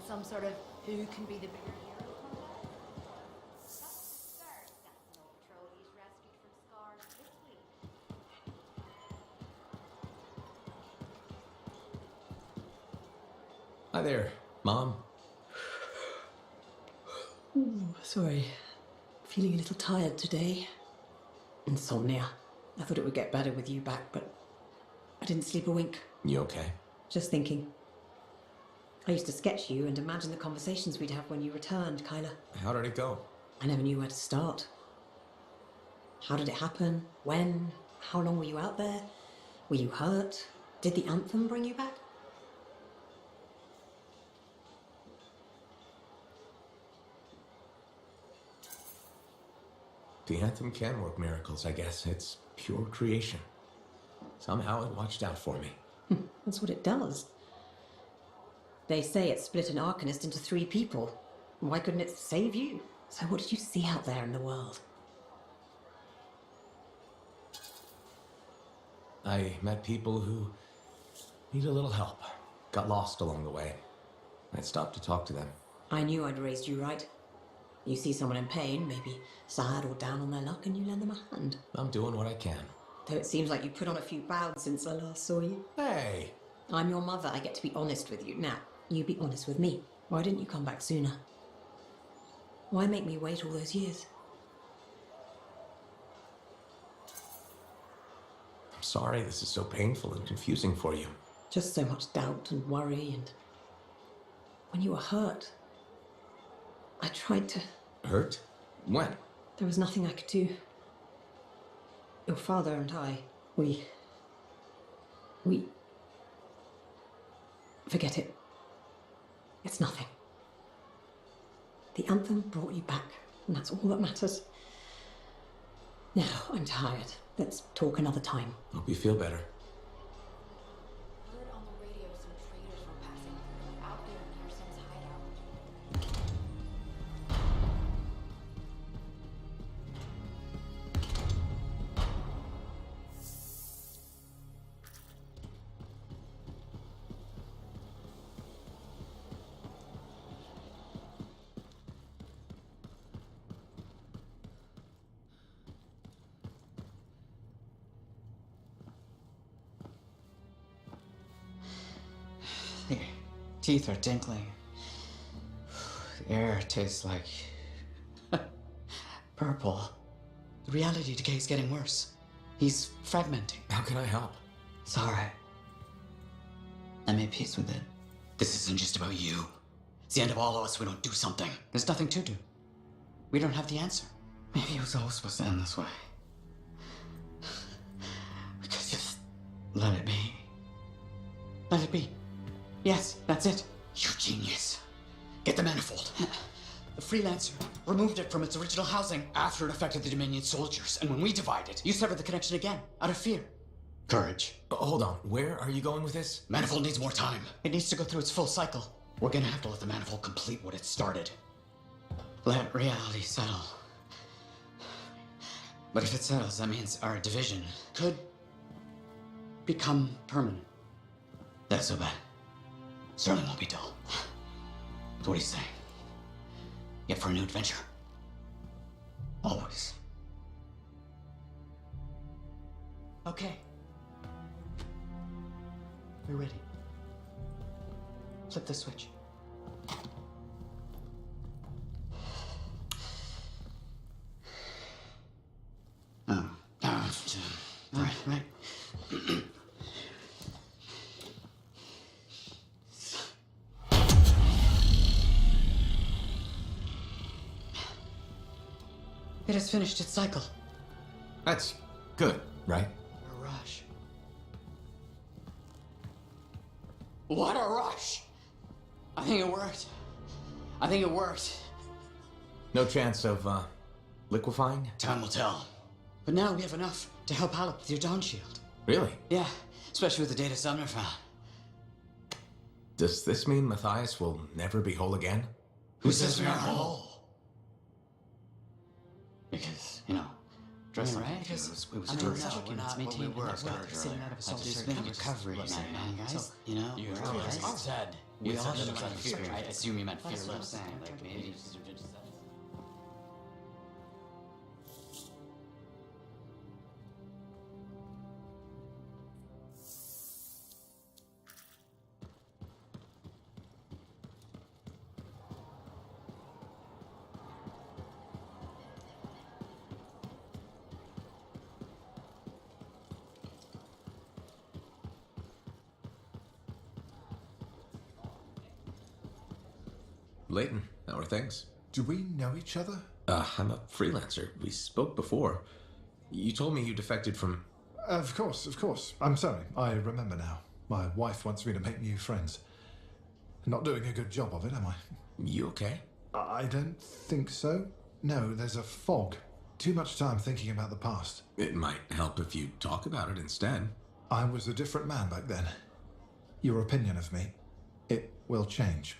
some sort of who can be the bigger hero contest? That's the third Sentinel patrol he's rescued from scars this week. Hi there, Mom. Ooh, sorry. Feeling a little tired today. Insomnia. I thought it would get better with you back, but I didn't sleep a wink. You okay? Just thinking. I used to sketch you and imagine the conversations we'd have when you returned, Kyla. How did it go? I never knew where to start. How did it happen? When? How long were you out there? Were you hurt? Did the Anthem bring you back? The Anthem can work miracles, I guess. It's pure creation. Somehow it watched out for me. That's what it does. They say it split an Arcanist into 3 people. Why couldn't it save you? So what did you see out there in the world? I met people who need a little help. Got lost along the way. I stopped to talk to them. I knew I'd raised you right. You see someone in pain, maybe sad or down on their luck, and you lend them a hand. I'm doing what I can. Though it seems like you put on a few pounds since I last saw you. Hey! I'm your mother. I get to be honest with you. Now, you be honest with me. Why didn't you come back sooner? Why make me wait all those years? I'm sorry this is so painful and confusing for you. Just so much doubt and worry, and when you were hurt, I tried to... Hurt? When? There was nothing I could do. Your father and I, we... Forget it. It's nothing. The Anthem brought you back, and that's all that matters. Now, I'm tired. Let's talk another time. Hope you feel better. Heard on the radio some traders were passing through out there near Sim's hideout. The teeth are tinkling. The air tastes like... purple. The reality decay is getting worse. He's fragmenting. How can I help? It's alright. I made peace with it. This isn't just about you. It's the end of all of us if we don't do something. There's nothing to do. We don't have the answer. Maybe it was always supposed to end this way. We could just let it be. Let it be. Yes, that's it. You genius. Get the manifold. The freelancer removed it from its original housing after it affected the Dominion soldiers. And when we divided, you severed the connection again, out of fear. Courage. Hold on. Where are you going with this? Manifold needs more time. It needs to go through its full cycle. We're gonna have to let the manifold complete what it started. Let reality settle. But if it settles, that means our division could become permanent. That's so bad. Certainly won't be dull. So what do you say? Yet for a new adventure? Always. Okay. We're ready. Flip the switch. Right. It has finished its cycle. That's good, right? A rush. What a rush! I think it worked. No chance of, liquefying? Time will tell. But now we have enough to help Alec with your Dawn Shield. Really? Yeah, especially with the data Sumner found. Does this mean Matthias will never be whole again? Who says we aren't whole? Because, dressed like right? Because it was maintaining what we were. Sitting out of a there's been a recovery now, guys. We're all right. We With all such should a have kind of fear. I spirit. assume you meant That's what I'm fearless. saying. Like maybe. Leighton, how are things? Do we know each other? I'm a freelancer. We spoke before. You told me you defected from... Of course, of course. I'm sorry. I remember now. My wife wants me to make new friends. Not doing a good job of it, am I? You okay? I don't think so. No, there's a fog. Too much time thinking about the past. It might help if you talk about it instead. I was a different man back then. Your opinion of me, it will change.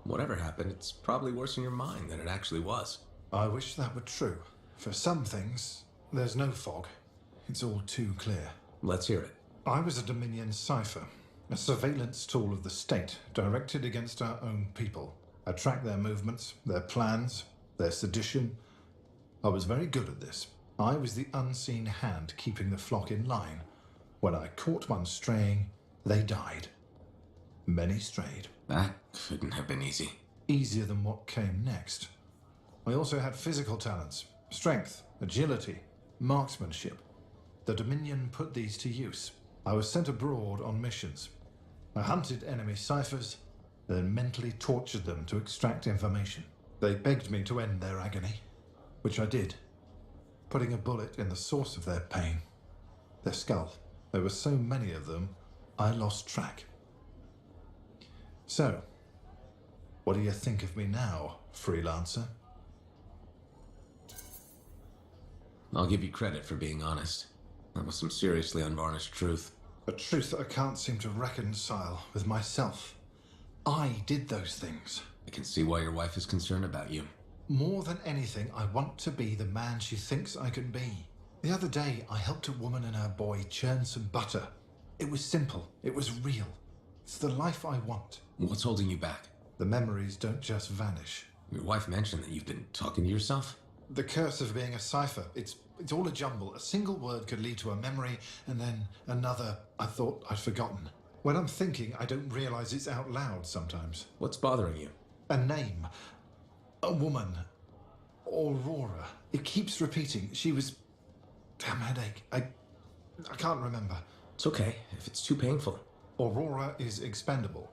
Whatever happened, it's probably worse in your mind than it actually was. I wish that were true. For some things, there's no fog. It's all too clear. Let's hear it. I was a Dominion cipher, a surveillance tool of the state directed against our own people. I tracked their movements, their plans, their sedition. I was very good at this. I was the unseen hand keeping the flock in line. When I caught one straying, they died. Many strayed. That couldn't have been easy. Easier than what came next. I also had physical talents, strength, agility, marksmanship. The Dominion put these to use. I was sent abroad on missions. I hunted enemy ciphers, then mentally tortured them to extract information. They begged me to end their agony, which I did, putting a bullet in the source of their pain, their skull. There were so many of them, I lost track. So, what do you think of me now, freelancer? I'll give you credit for being honest. That was some seriously unvarnished truth. A truth that I can't seem to reconcile with myself. I did those things. I can see why your wife is concerned about you. More than anything, I want to be the man she thinks I can be. The other day, I helped a woman and her boy churn some butter. It was simple. It was real. It's the life I want. What's holding you back? The memories don't just vanish. Your wife mentioned that you've been talking to yourself? The curse of being a cipher. It's all a jumble. A single word could lead to a memory, and then another I thought I'd forgotten. When I'm thinking, I don't realize it's out loud sometimes. What's bothering you? A name. A woman. Aurora. It keeps repeating. She was... Damn headache. I can't remember. It's okay, if it's too painful. Aurora is expendable.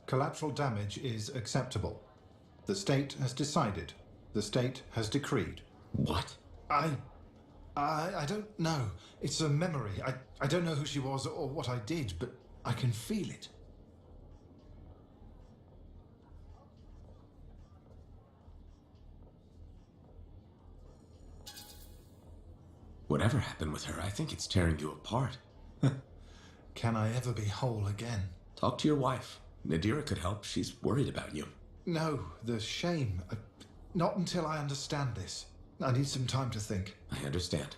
Collateral damage is acceptable. The state has decided. The state has decreed. What? I don't know. It's a memory. I don't know who she was or what I did, but I can feel it. Whatever happened with her, I think it's tearing you apart. Can I ever be whole again? Talk to your wife. Nadira could help. She's worried about you. No, the shame. Not until I understand this. I need some time to think. I understand.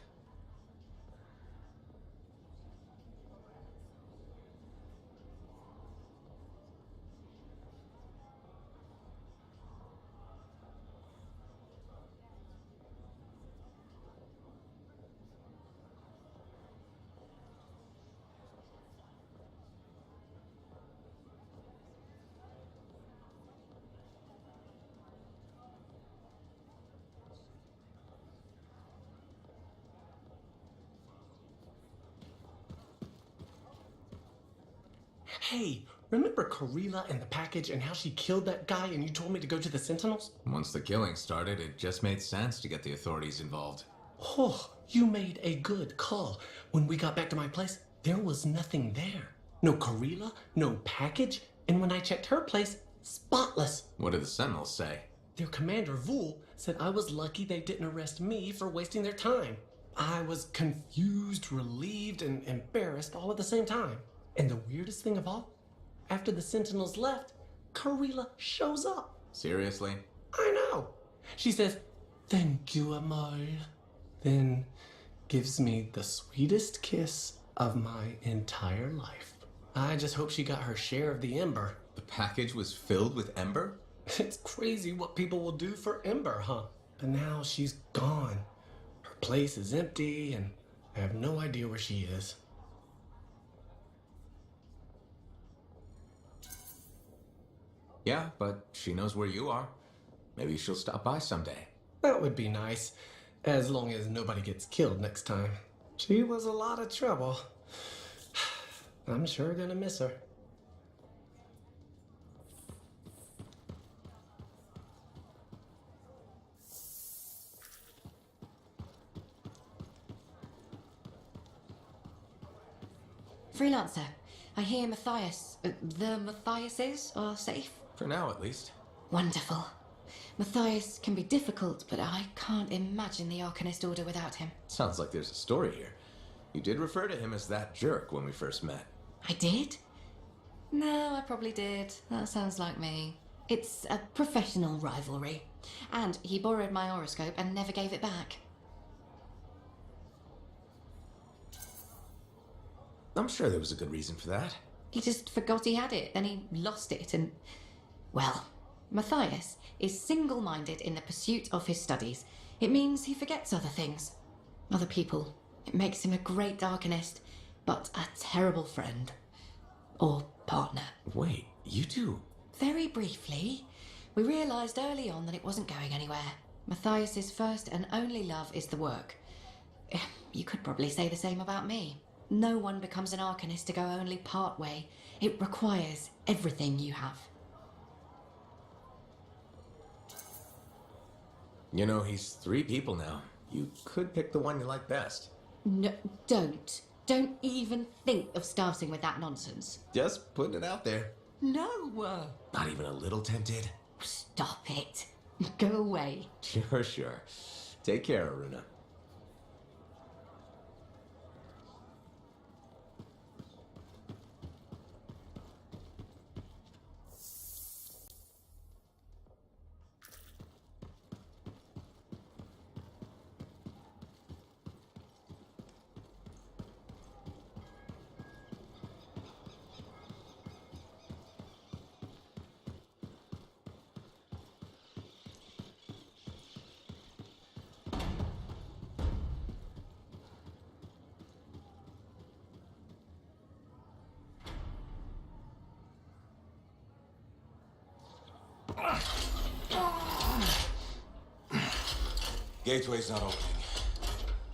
Hey, remember Karila and the package and how she killed that guy and you told me to go to the Sentinels? Once the killing started, it just made sense to get the authorities involved. Oh, you made a good call. When we got back to my place, there was nothing there. No Karila, no package, and when I checked her place, spotless. What did the Sentinels say? Their commander, Vul, said I was lucky they didn't arrest me for wasting their time. I was confused, relieved, and embarrassed all at the same time. And the weirdest thing of all, after the Sentinels left, Karila shows up. Seriously? I know. She says, "Thank you, Amal." Then gives me the sweetest kiss of my entire life. I just hope she got her share of the Ember. The package was filled with Ember? It's crazy what people will do for Ember, huh? But now she's gone. Her place is empty, and I have no idea where she is. Yeah, but she knows where you are. Maybe she'll stop by someday. That would be nice, as long as nobody gets killed next time. She was a lot of trouble. I'm sure gonna miss her. Freelancer, I hear the Matthiases are safe? For now, at least. Wonderful. Matthias can be difficult, but I can't imagine the Arcanist Order without him. Sounds like there's a story here. You did refer to him as that jerk when we first met. I did? No, I probably did. That sounds like me. It's a professional rivalry. And he borrowed my horoscope and never gave it back. I'm sure there was a good reason for that. He just forgot he had it, then he lost it, and... Well, Matthias is single-minded in the pursuit of his studies. It means he forgets other things. Other people. It makes him a great Arcanist, but a terrible friend. Or partner. Wait, you two? Very briefly, we realised early on that it wasn't going anywhere. Matthias's first and only love is the work. You could probably say the same about me. No one becomes an Arcanist to go only part way. It requires everything you have. You know, he's 3 people now. You could pick the one you like best. No, don't. Don't even think of starting with that nonsense. Just putting it out there. No. Not even a little tempted? Stop it. Go away. Sure. Take care, Aruna. Gateway's not opening.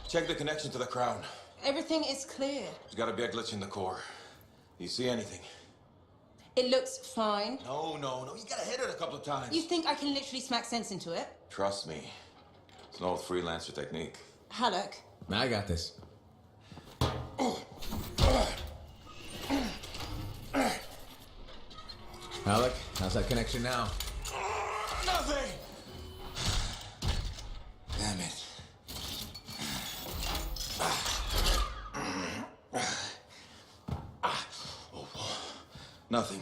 Check the connection to the crown. Everything is clear. There's gotta be a glitch in the core. Do you see anything? It looks fine. No. You gotta hit it a couple of times. You think I can literally smack sense into it? Trust me. It's an old freelancer technique. Halleck. I got this. Alec, how's that connection now? Nothing! Damn it. Nothing.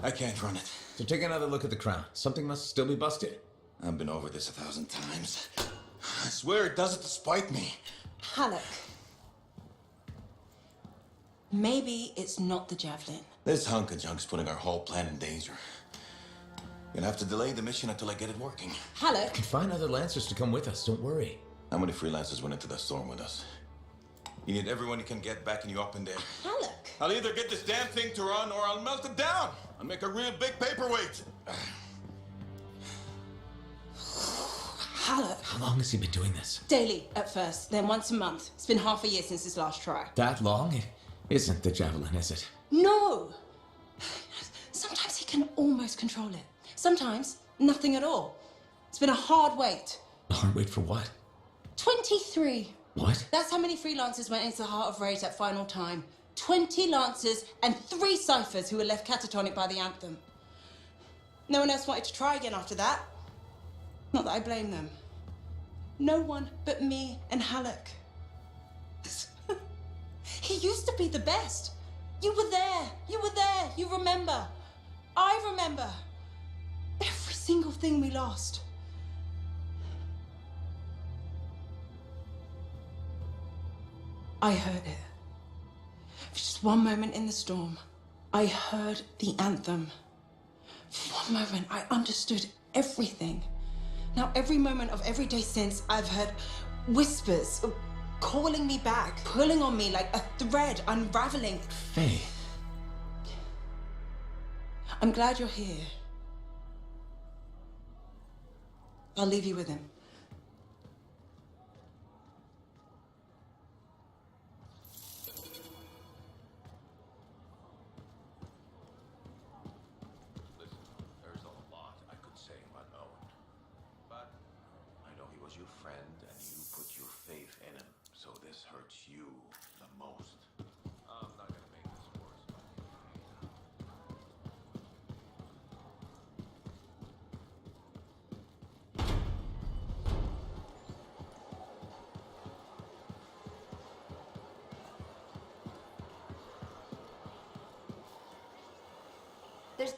I can't run it. So take another look at the crown. Something must still be busted. I've been over this 1,000 times. I swear it does it to spite me. Halleck. Maybe it's not the javelin. This hunk of junk's putting our whole plan in danger. You'll have to delay the mission until I get it working. Halleck. We can find other Lancers to come with us, don't worry. How many freelancers went into the storm with us? You need everyone you can get backing you up in there. Halleck. I'll either get this damn thing to run or I'll melt it down. I'll make a real big paperweight. Halleck. How long has he been doing this? Daily at first, then once a month. It's been half a year since his last try. That long? It isn't the javelin, is it? No! Sometimes he can almost control it. Sometimes, nothing at all. It's been a hard wait. A hard wait for what? 23. What? That's how many freelancers went into the Heart of Rage that final time. 20 Lancers and 3 Ciphers who were left catatonic by the Anthem. No one else wanted to try again after that. Not that I blame them. No one but me and Halleck. He used to be the best. You were there. You remember. I remember. Every single thing we lost. I heard it. For just one moment in the storm, I heard the anthem. For one moment, I understood everything. Now, every moment of every day since, I've heard whispers calling me back, pulling on me like a thread unraveling. Faye. I'm glad you're here. I'll leave you with him. Listen, there's a lot I could say unknown. But I know he was your friend and you put your faith in him. So this hurts you the most. I'm not gonna make this worse. There's.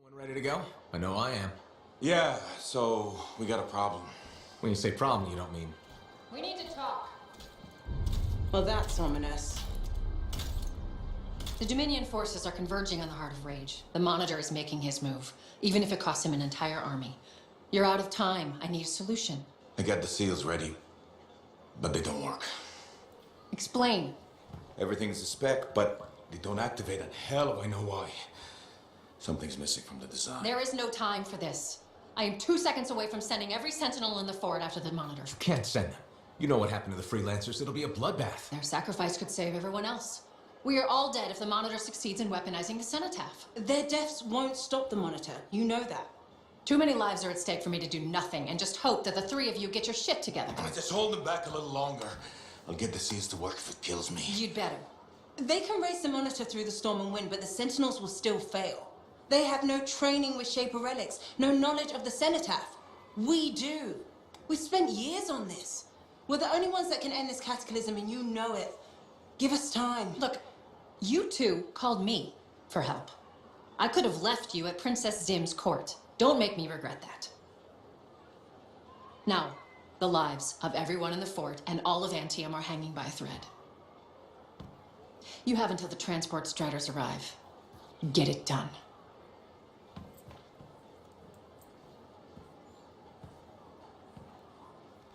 Everyone ready to go? I know I am. Yeah, so we got a problem. When you say problem, you don't mean... We need to talk. Well, that's ominous. The Dominion forces are converging on the Heart of Rage. The Monitor is making his move, even if it costs him an entire army. You're out of time. I need a solution. I got the seals ready, but they don't work. Explain. Everything's a spec, but they don't activate, and hell if I know why. Something's missing from the design. There is no time for this. I am 2 seconds away from sending every sentinel in the fort after the Monitor. You can't send them. You know what happened to the freelancers. It'll be a bloodbath. Their sacrifice could save everyone else. We are all dead if the Monitor succeeds in weaponizing the cenotaph. Their deaths won't stop the Monitor. You know that. Too many lives are at stake for me to do nothing and just hope that the three of you get your shit together. Just hold them back a little longer. I'll get the seals to work if it kills me. You'd better. They can race the Monitor through the storm and win, but the Sentinels will still fail. They have no training with Shaper relics, no knowledge of the cenotaph. We do. We've spent years on this. We're the only ones that can end this cataclysm, and you know it. Give us time. Look, you two called me for help. I could have left you at Princess Zim's court. Don't make me regret that. Now, the lives of everyone in the fort and all of Anthem are hanging by a thread. You have until the transport striders arrive. Get it done.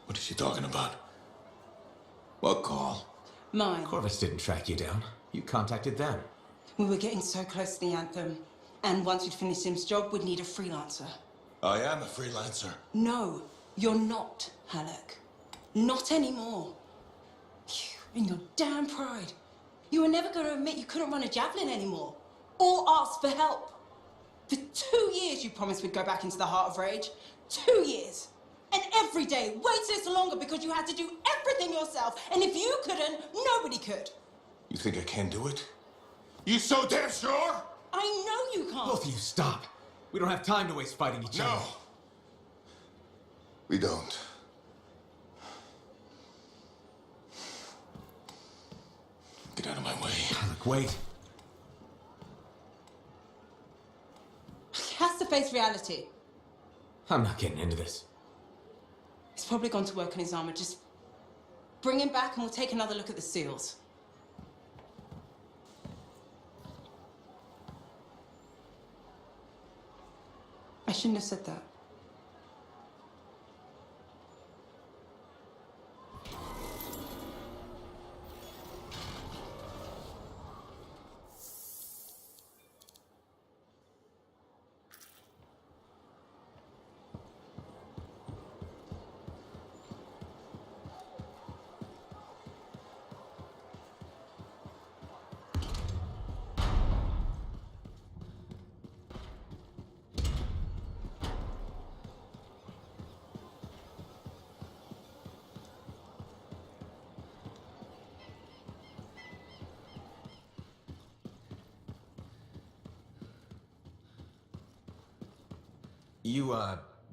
What is she talking about? What call? Mine. Corvus didn't track you down. You contacted them. We were getting so close to the Anthem, and once we'd finished Sim's job, we'd need a freelancer. I am a freelancer. No, you're not, Halleck. Not anymore. You and your damn pride. You were never going to admit you couldn't run a javelin anymore, or ask for help. For 2 years, you promised we'd go back into the Heart of Rage. 2 years. And every day, waited longer because you had to do everything yourself. And if you couldn't, nobody could. You think I can't do it? You so damn sure? I know you can't. Both of you, stop. We don't have time to waste fighting each other. No. We don't. Get out of my way. Look, wait. He has to face reality. I'm not getting into this. He's probably gone to work on his armor. Just bring him back and we'll take another look at the seals. I shouldn't have said that. You,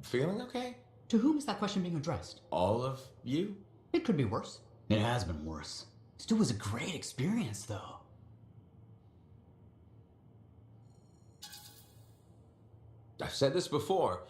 feeling okay? To whom is that question being addressed? All of you? It could be worse. It has been worse. Still was a great experience, though. I've said this before,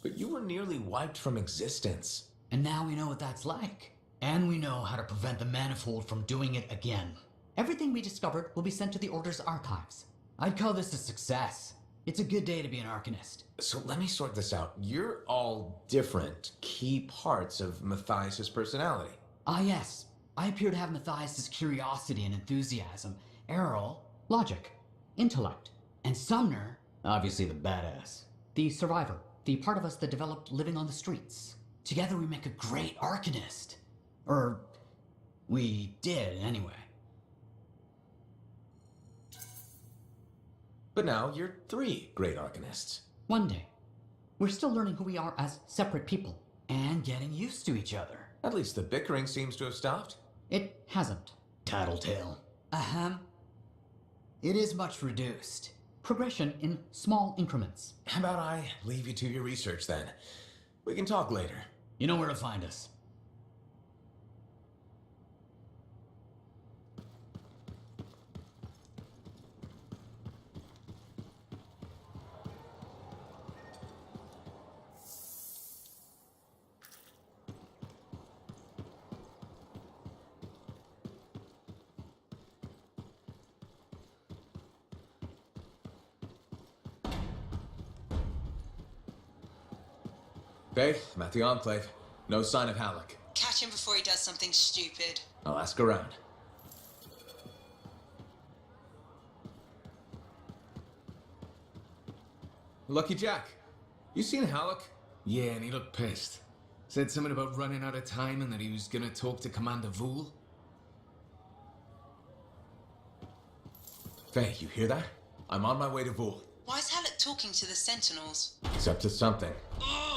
but you were nearly wiped from existence. And now we know what that's like. And we know how to prevent the Manifold from doing it again. Everything we discovered will be sent to the Order's archives. I'd call this a success. It's a good day to be an Arcanist. So let me sort this out. You're all different key parts of Matthias's personality. Ah, yes. I appear to have Matthias's curiosity and enthusiasm. Errol, logic, intellect. And Sumner, obviously the badass. The survivor, the part of us that developed living on the streets. Together we make a great Arcanist. Or, we did, anyway. But now you're 3 great Arcanists. One day. We're still learning who we are as separate people. And getting used to each other. At least the bickering seems to have stopped. It hasn't. Tattletale. Ahem. It is much reduced. Progression in small increments. How about I leave you to your research then? We can talk later. You know where to find us. Hey, I'm at the Enclave. No sign of Halleck. Catch him before he does something stupid. I'll ask around. Lucky Jack, you seen Halleck? Yeah, and he looked pissed. Said something about running out of time and that he was gonna talk to Commander Vool. Faye, you hear that? I'm on my way to Vool. Why is Halleck talking to the Sentinels? It's up to something. Ugh.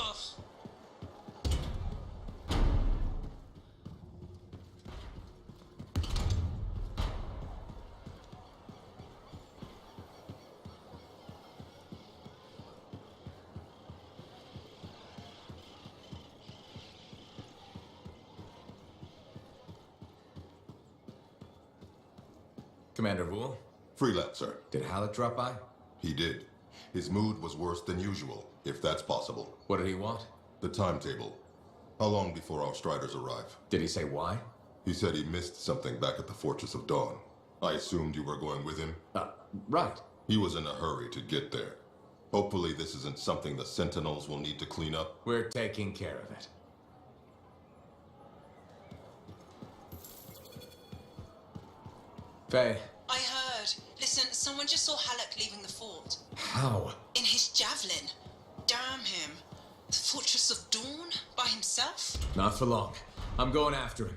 Commander Vool? Freelancer. Did Halleck drop by? He did. His mood was worse than usual, if that's possible. What did he want? The timetable. How long before our Striders arrive? Did he say why? He said he missed something back at the Fortress of Dawn. I assumed you were going with him? Right. He was in a hurry to get there. Hopefully this isn't something the Sentinels will need to clean up. We're taking care of it. Faye. I heard. Listen, someone just saw Halleck leaving the fort. How? In his javelin. Damn him. The Fortress of Dawn? By himself? Not for long. I'm going after him.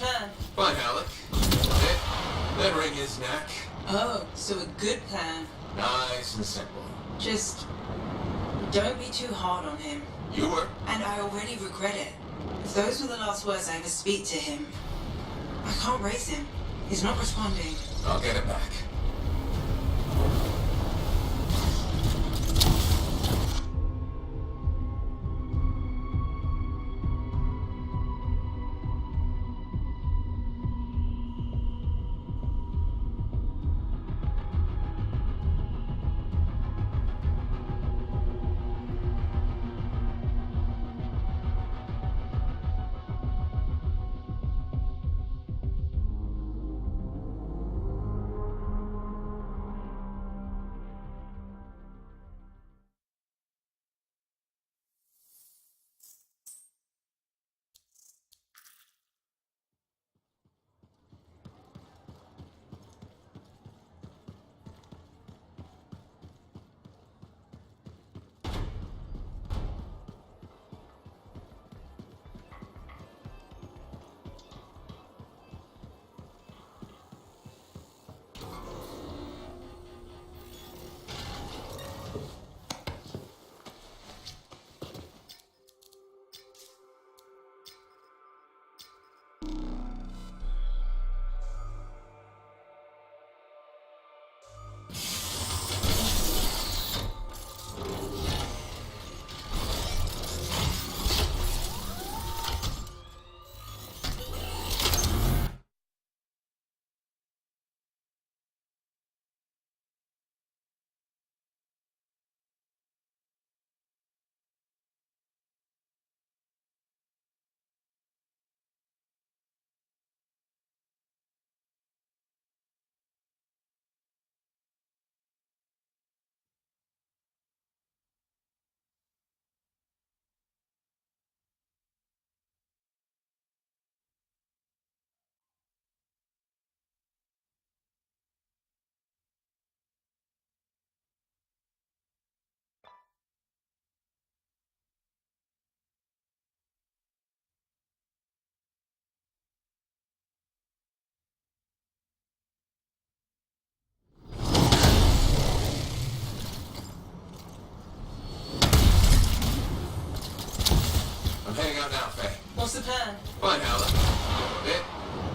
plan? Fine, Alec. Then wring his neck. Oh, so a good plan. Nice and simple. Just don't be too hard on him. You were? And I already regret it. If those were the last words I ever speak to him, I can't raise him. He's not responding. I'll get it back. I'm heading out now, Faye. What's the plan? Fine, Alec.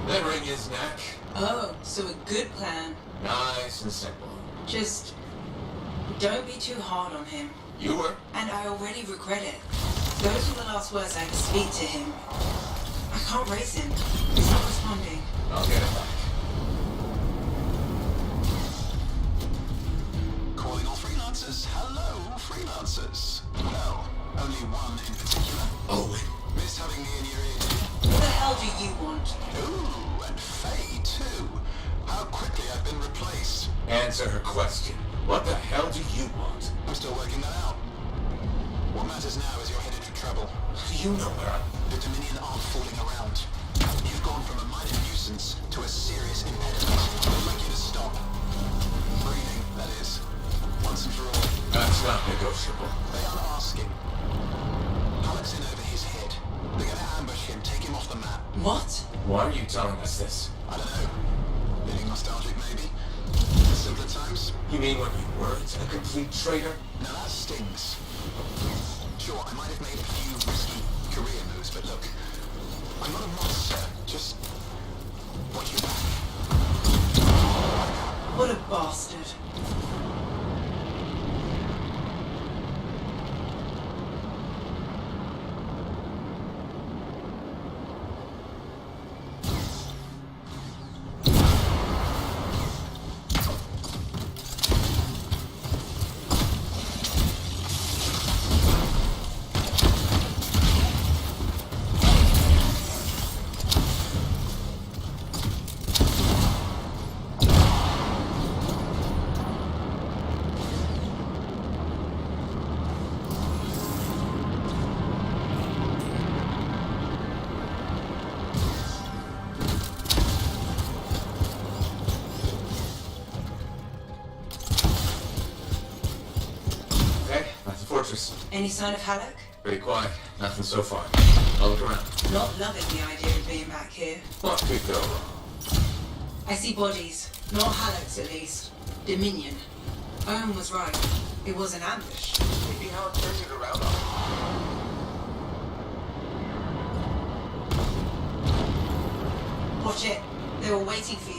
Then wring his neck. Oh, so a good plan. Nice and simple. Just don't be too hard on him. You were? And I already regret it. Those were the last words I ever speak to him. I can't raise him. He's not responding. I'll get it back. Calling all freelancers. Hello, freelancers. Well, only one in particular. Owen. Missed having me in your ear. What the hell do you want? Ooh, and Faye, too. How quickly I've been replaced. Answer her question. What the hell do you want? I'm still working that out. What matters now is you're headed for trouble. How do you know where I'm... The Dominion aren't fooling around. You've gone from a minor nuisance to a serious impediment. I'd like you to stop. Breathing, that is. Once and for all. That's not negotiable. They aren't asking. Alex in over his head. They're gonna ambush him, take him off the map. What? Why are you telling us this? I don't know. Feeling nostalgic, maybe? The simpler times? You mean when you weren't a complete traitor? Now that stings. Sure, I might have made a few risky career moves, but look, I'm not a monster. Just watch your back. What a bastard. Any sign of Halleck? Pretty quiet. Nothing so far. I'll look around. Not loving the idea of being doing back here? What could go wrong? I see bodies. Not Halleck's, at least. Dominion. Owen was right. It was an ambush. Maybe how it turns it around on Watch it. They were waiting for you.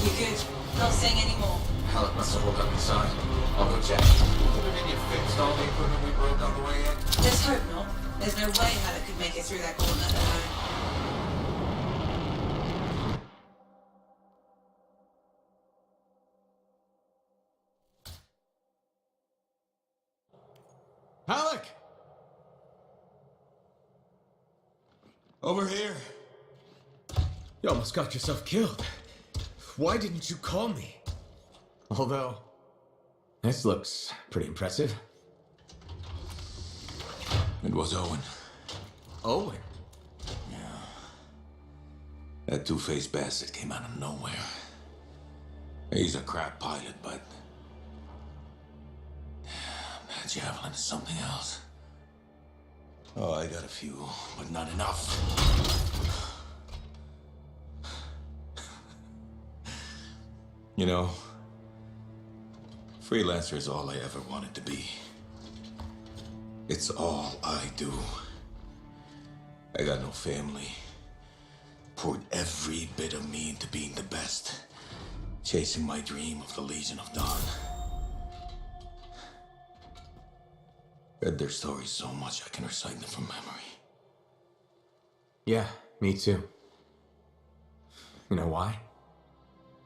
You good? Not saying any more. Halleck must have woke up inside. I'll go check. Dominion fixed all the equipment we broke on the way in. Let's hope not. There's no way Halleck could make it through that gauntlet alone. Halleck! Over here. You almost got yourself killed. Why didn't you call me? Although, this looks pretty impressive. It was Owen. Owen? Yeah. That two-faced bastard came out of nowhere. He's a crap pilot, but that javelin is something else. Oh, I got a few, but not enough. You know, freelancer is all I ever wanted to be. It's all I do. I got no family. Poured every bit of me into being the best. Chasing my dream of the Legion of Dawn. Read their stories so much I can recite them from memory. Yeah, me too. You know why?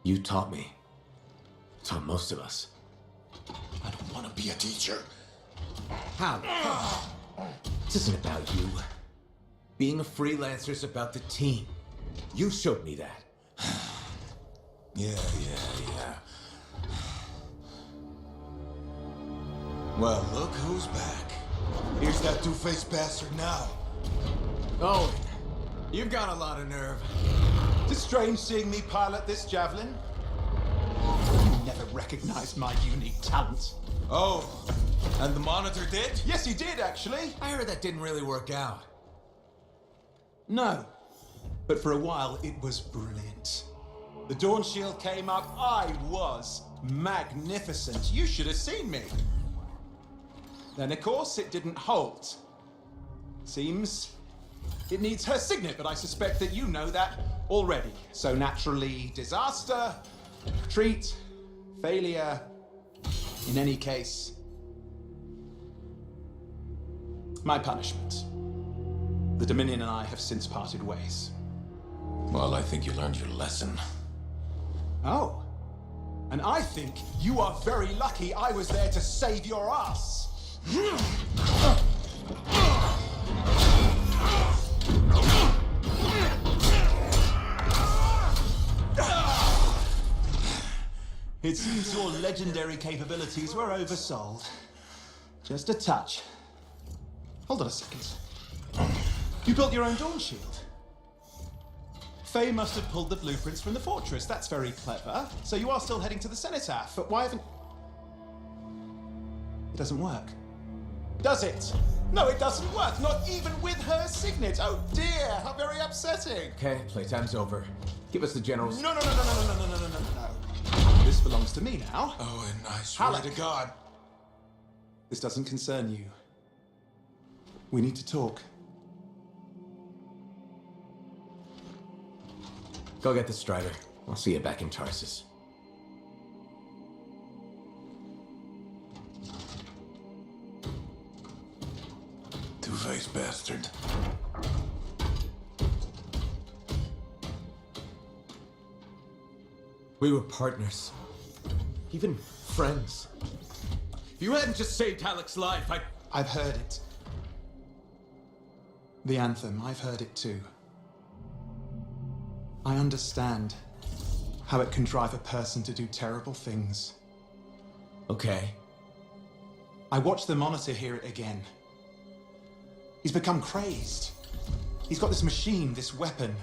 You taught me. Taught most of us. I don't want to be a teacher. How? This isn't about you. Being a freelancer is about the team. You showed me that. Yeah. Well, look who's back. Here's that two-faced bastard now. Oh, you've got a lot of nerve. It's strange seeing me pilot this javelin. You never recognized my unique talent. Oh, and the monitor did? Yes, he did, actually. I heard that didn't really work out. No. But for a while, it was brilliant. The Dawn Shield came up. I was magnificent. You should have seen me. Then, of course, it didn't hold. Seems it needs her signet, but I suspect that you know that already. So naturally, disaster, retreat, failure. In any case, my punishment. The Dominion and I have since parted ways. Well, I think you learned your lesson. Oh. And I think you are very lucky I was there to save your ass. It seems your legendary capabilities were oversold. Just a touch. Hold on a second. You built your own Dawn Shield. Faye must have pulled the blueprints from the fortress. That's very clever. So you are still heading to the Cenotaph, but why haven't... It doesn't work. Does it? No, it doesn't work. Not even with her signet. Oh dear, how very upsetting. Okay, playtime's over. Give us the general's... No. This belongs to me now. Oh, and I swear Halleck. to God. This doesn't concern you. We need to talk. Go get the Strider. I'll see you back in Tarsus. Two-faced bastard. We were partners. Even friends. If you hadn't just saved Halleck's life, I've heard it. The Anthem, I've heard it too. I understand how it can drive a person to do terrible things. Okay. I watched the monitor hear it again. He's become crazed. He's got this machine, this weapon.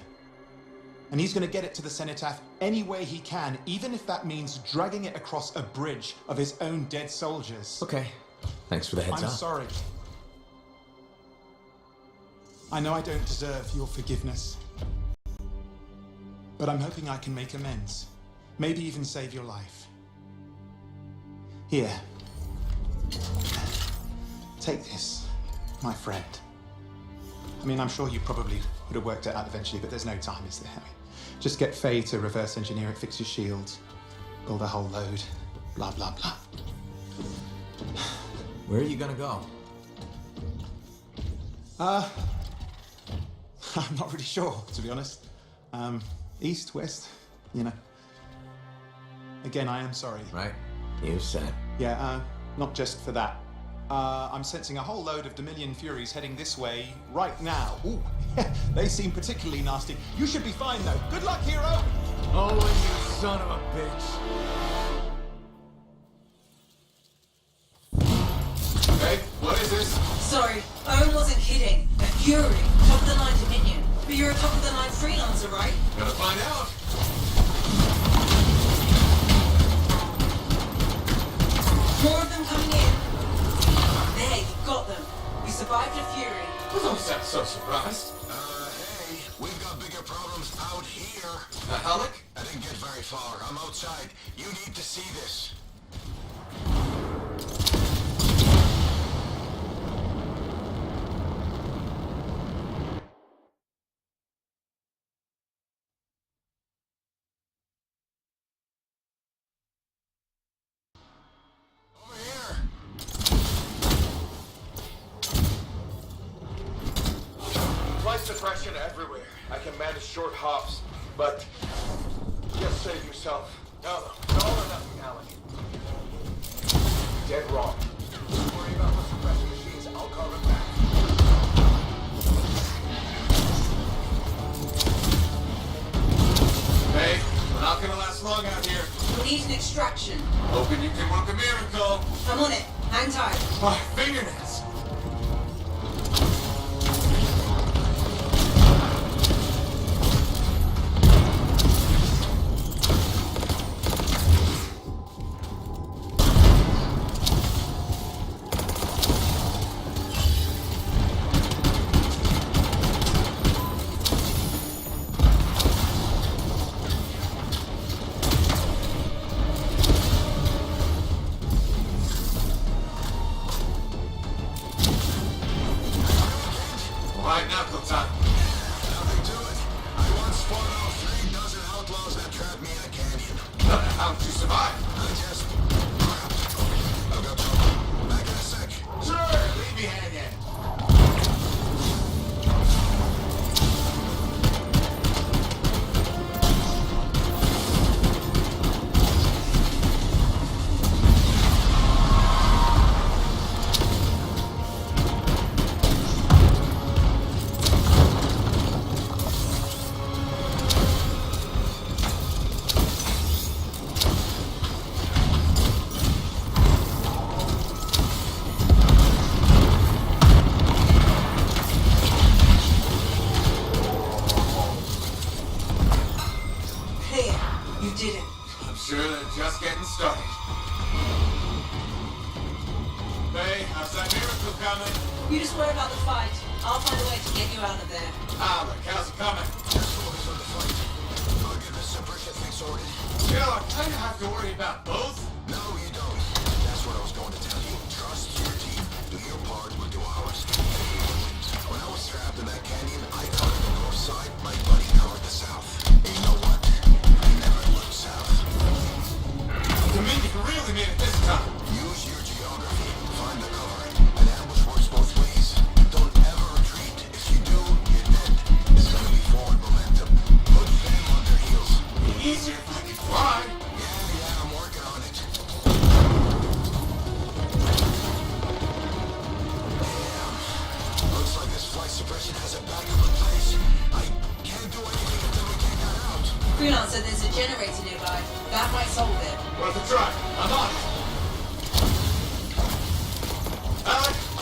And he's going to get it to the Cenotaph any way he can, even if that means dragging it across a bridge of his own dead soldiers. Okay. Thanks for the heads I'm up. sorry. I know I don't deserve your forgiveness. But I'm hoping I can make amends. Maybe even save your life. Here. Take this, my friend. I mean, I'm sure you probably would have worked it out eventually, but there's no time, is there? Just get Faye to reverse engineer it, fix your shields, build a whole load, blah, blah, blah. Where are you gonna go? I'm not really sure, to be honest. East, west, you know. Again, I am sorry. Right. You said. Yeah, not just for that. I'm sensing a whole load of Dominion Furies heading this way right now. Ooh, they seem particularly nasty. You should be fine, though. Good luck, hero! Oh, you son of a bitch. Hey, what is this? Sorry, Owen wasn't kidding. A Fury, top-of-the-line Dominion. But you're a top-of-the-line freelancer, right? Gotta find out. More of them coming in. There, you got them. We survived a Fury. Don't sound so surprised. Hey, we've got bigger problems out here. Alec? I didn't get very far. I'm outside. You need to see this. Suppression everywhere. I can manage short hops, but just save yourself. No, all or nothing, Alec. Dead wrong. Don't worry about the suppression machines. I'll call them back. Hey, we're not gonna last long out here. We need an extraction. Hoping you can work a miracle. I'm on it. Hang tight. My fingernails.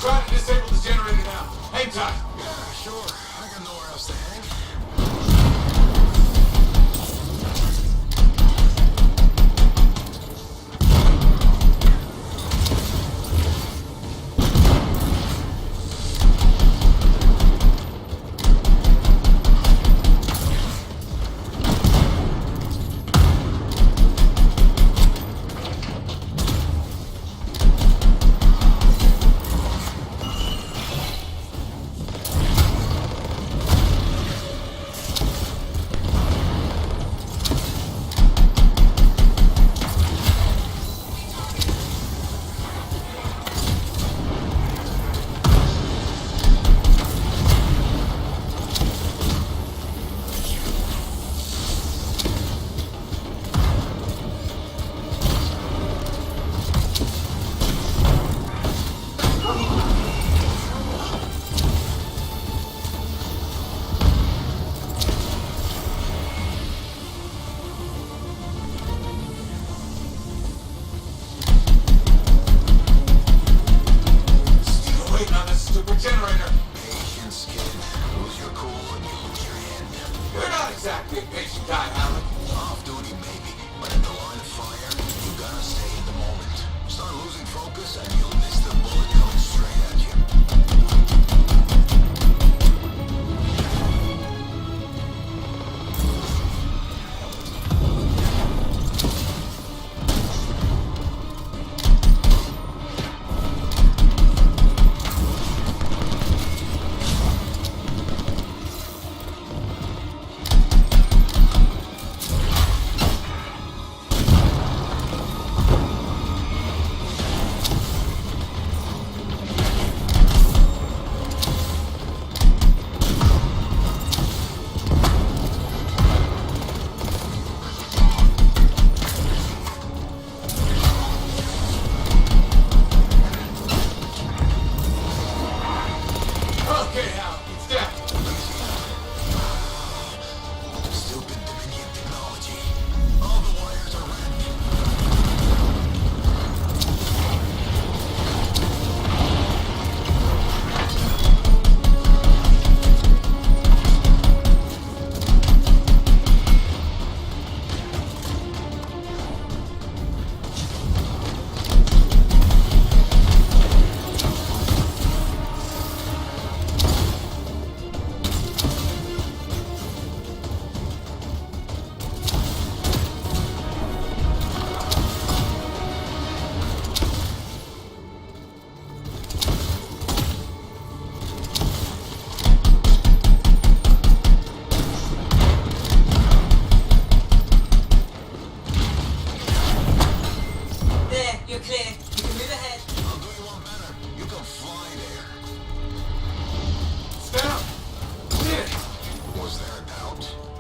try to disable this generator now. Hang tight. Yeah, sure. I got nowhere else to hang.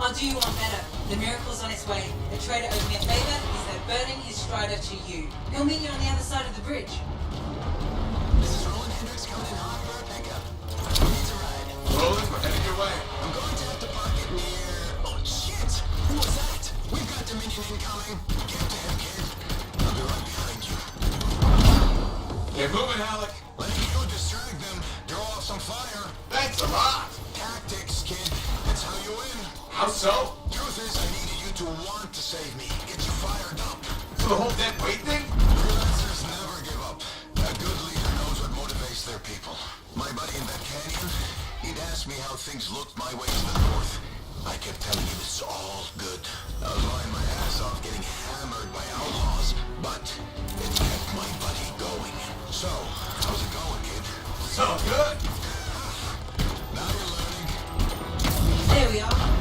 I'll do you one better. The miracle's on its way. The trader owes me a favor. He's now burning his strider to you. He'll meet you on the other side of the bridge. This is Roland Hendricks coming in hot for a pickup. Needs a ride. Roland, we're headed your way. I'm going to have to park it near... Oh, shit! Who was that? We've got Dominion incoming. Get to him, kid. I'll be right behind you. Get moving, Alec. Let you distract them. Draw off some fire. Thanks a lot. Tactics, kid. That's how you win. How so? Truth is, I needed you to want to save me. Get you fired up. So the whole dead weight thing? Freelancers never give up. A good leader knows what motivates their people. My buddy in that canyon, he'd asked me how things looked my way to the north. I kept telling him it's all good. I was lying my ass off getting hammered by outlaws, but it kept my buddy going. So, how's it going, kid? So good. Now you're learning. There we are.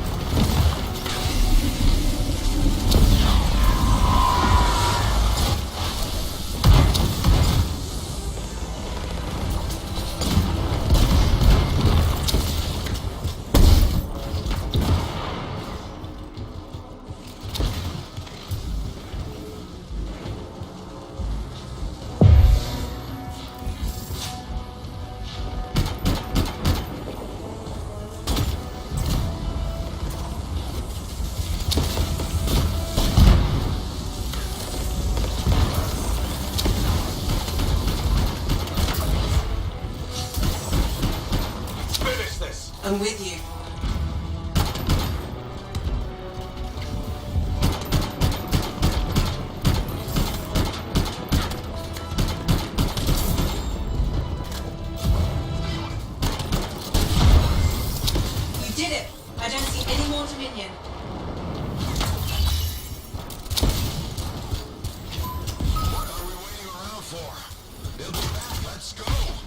with you. You did it! I don't see any more Dominion. What are we waiting around for? They'll be back. Let's go.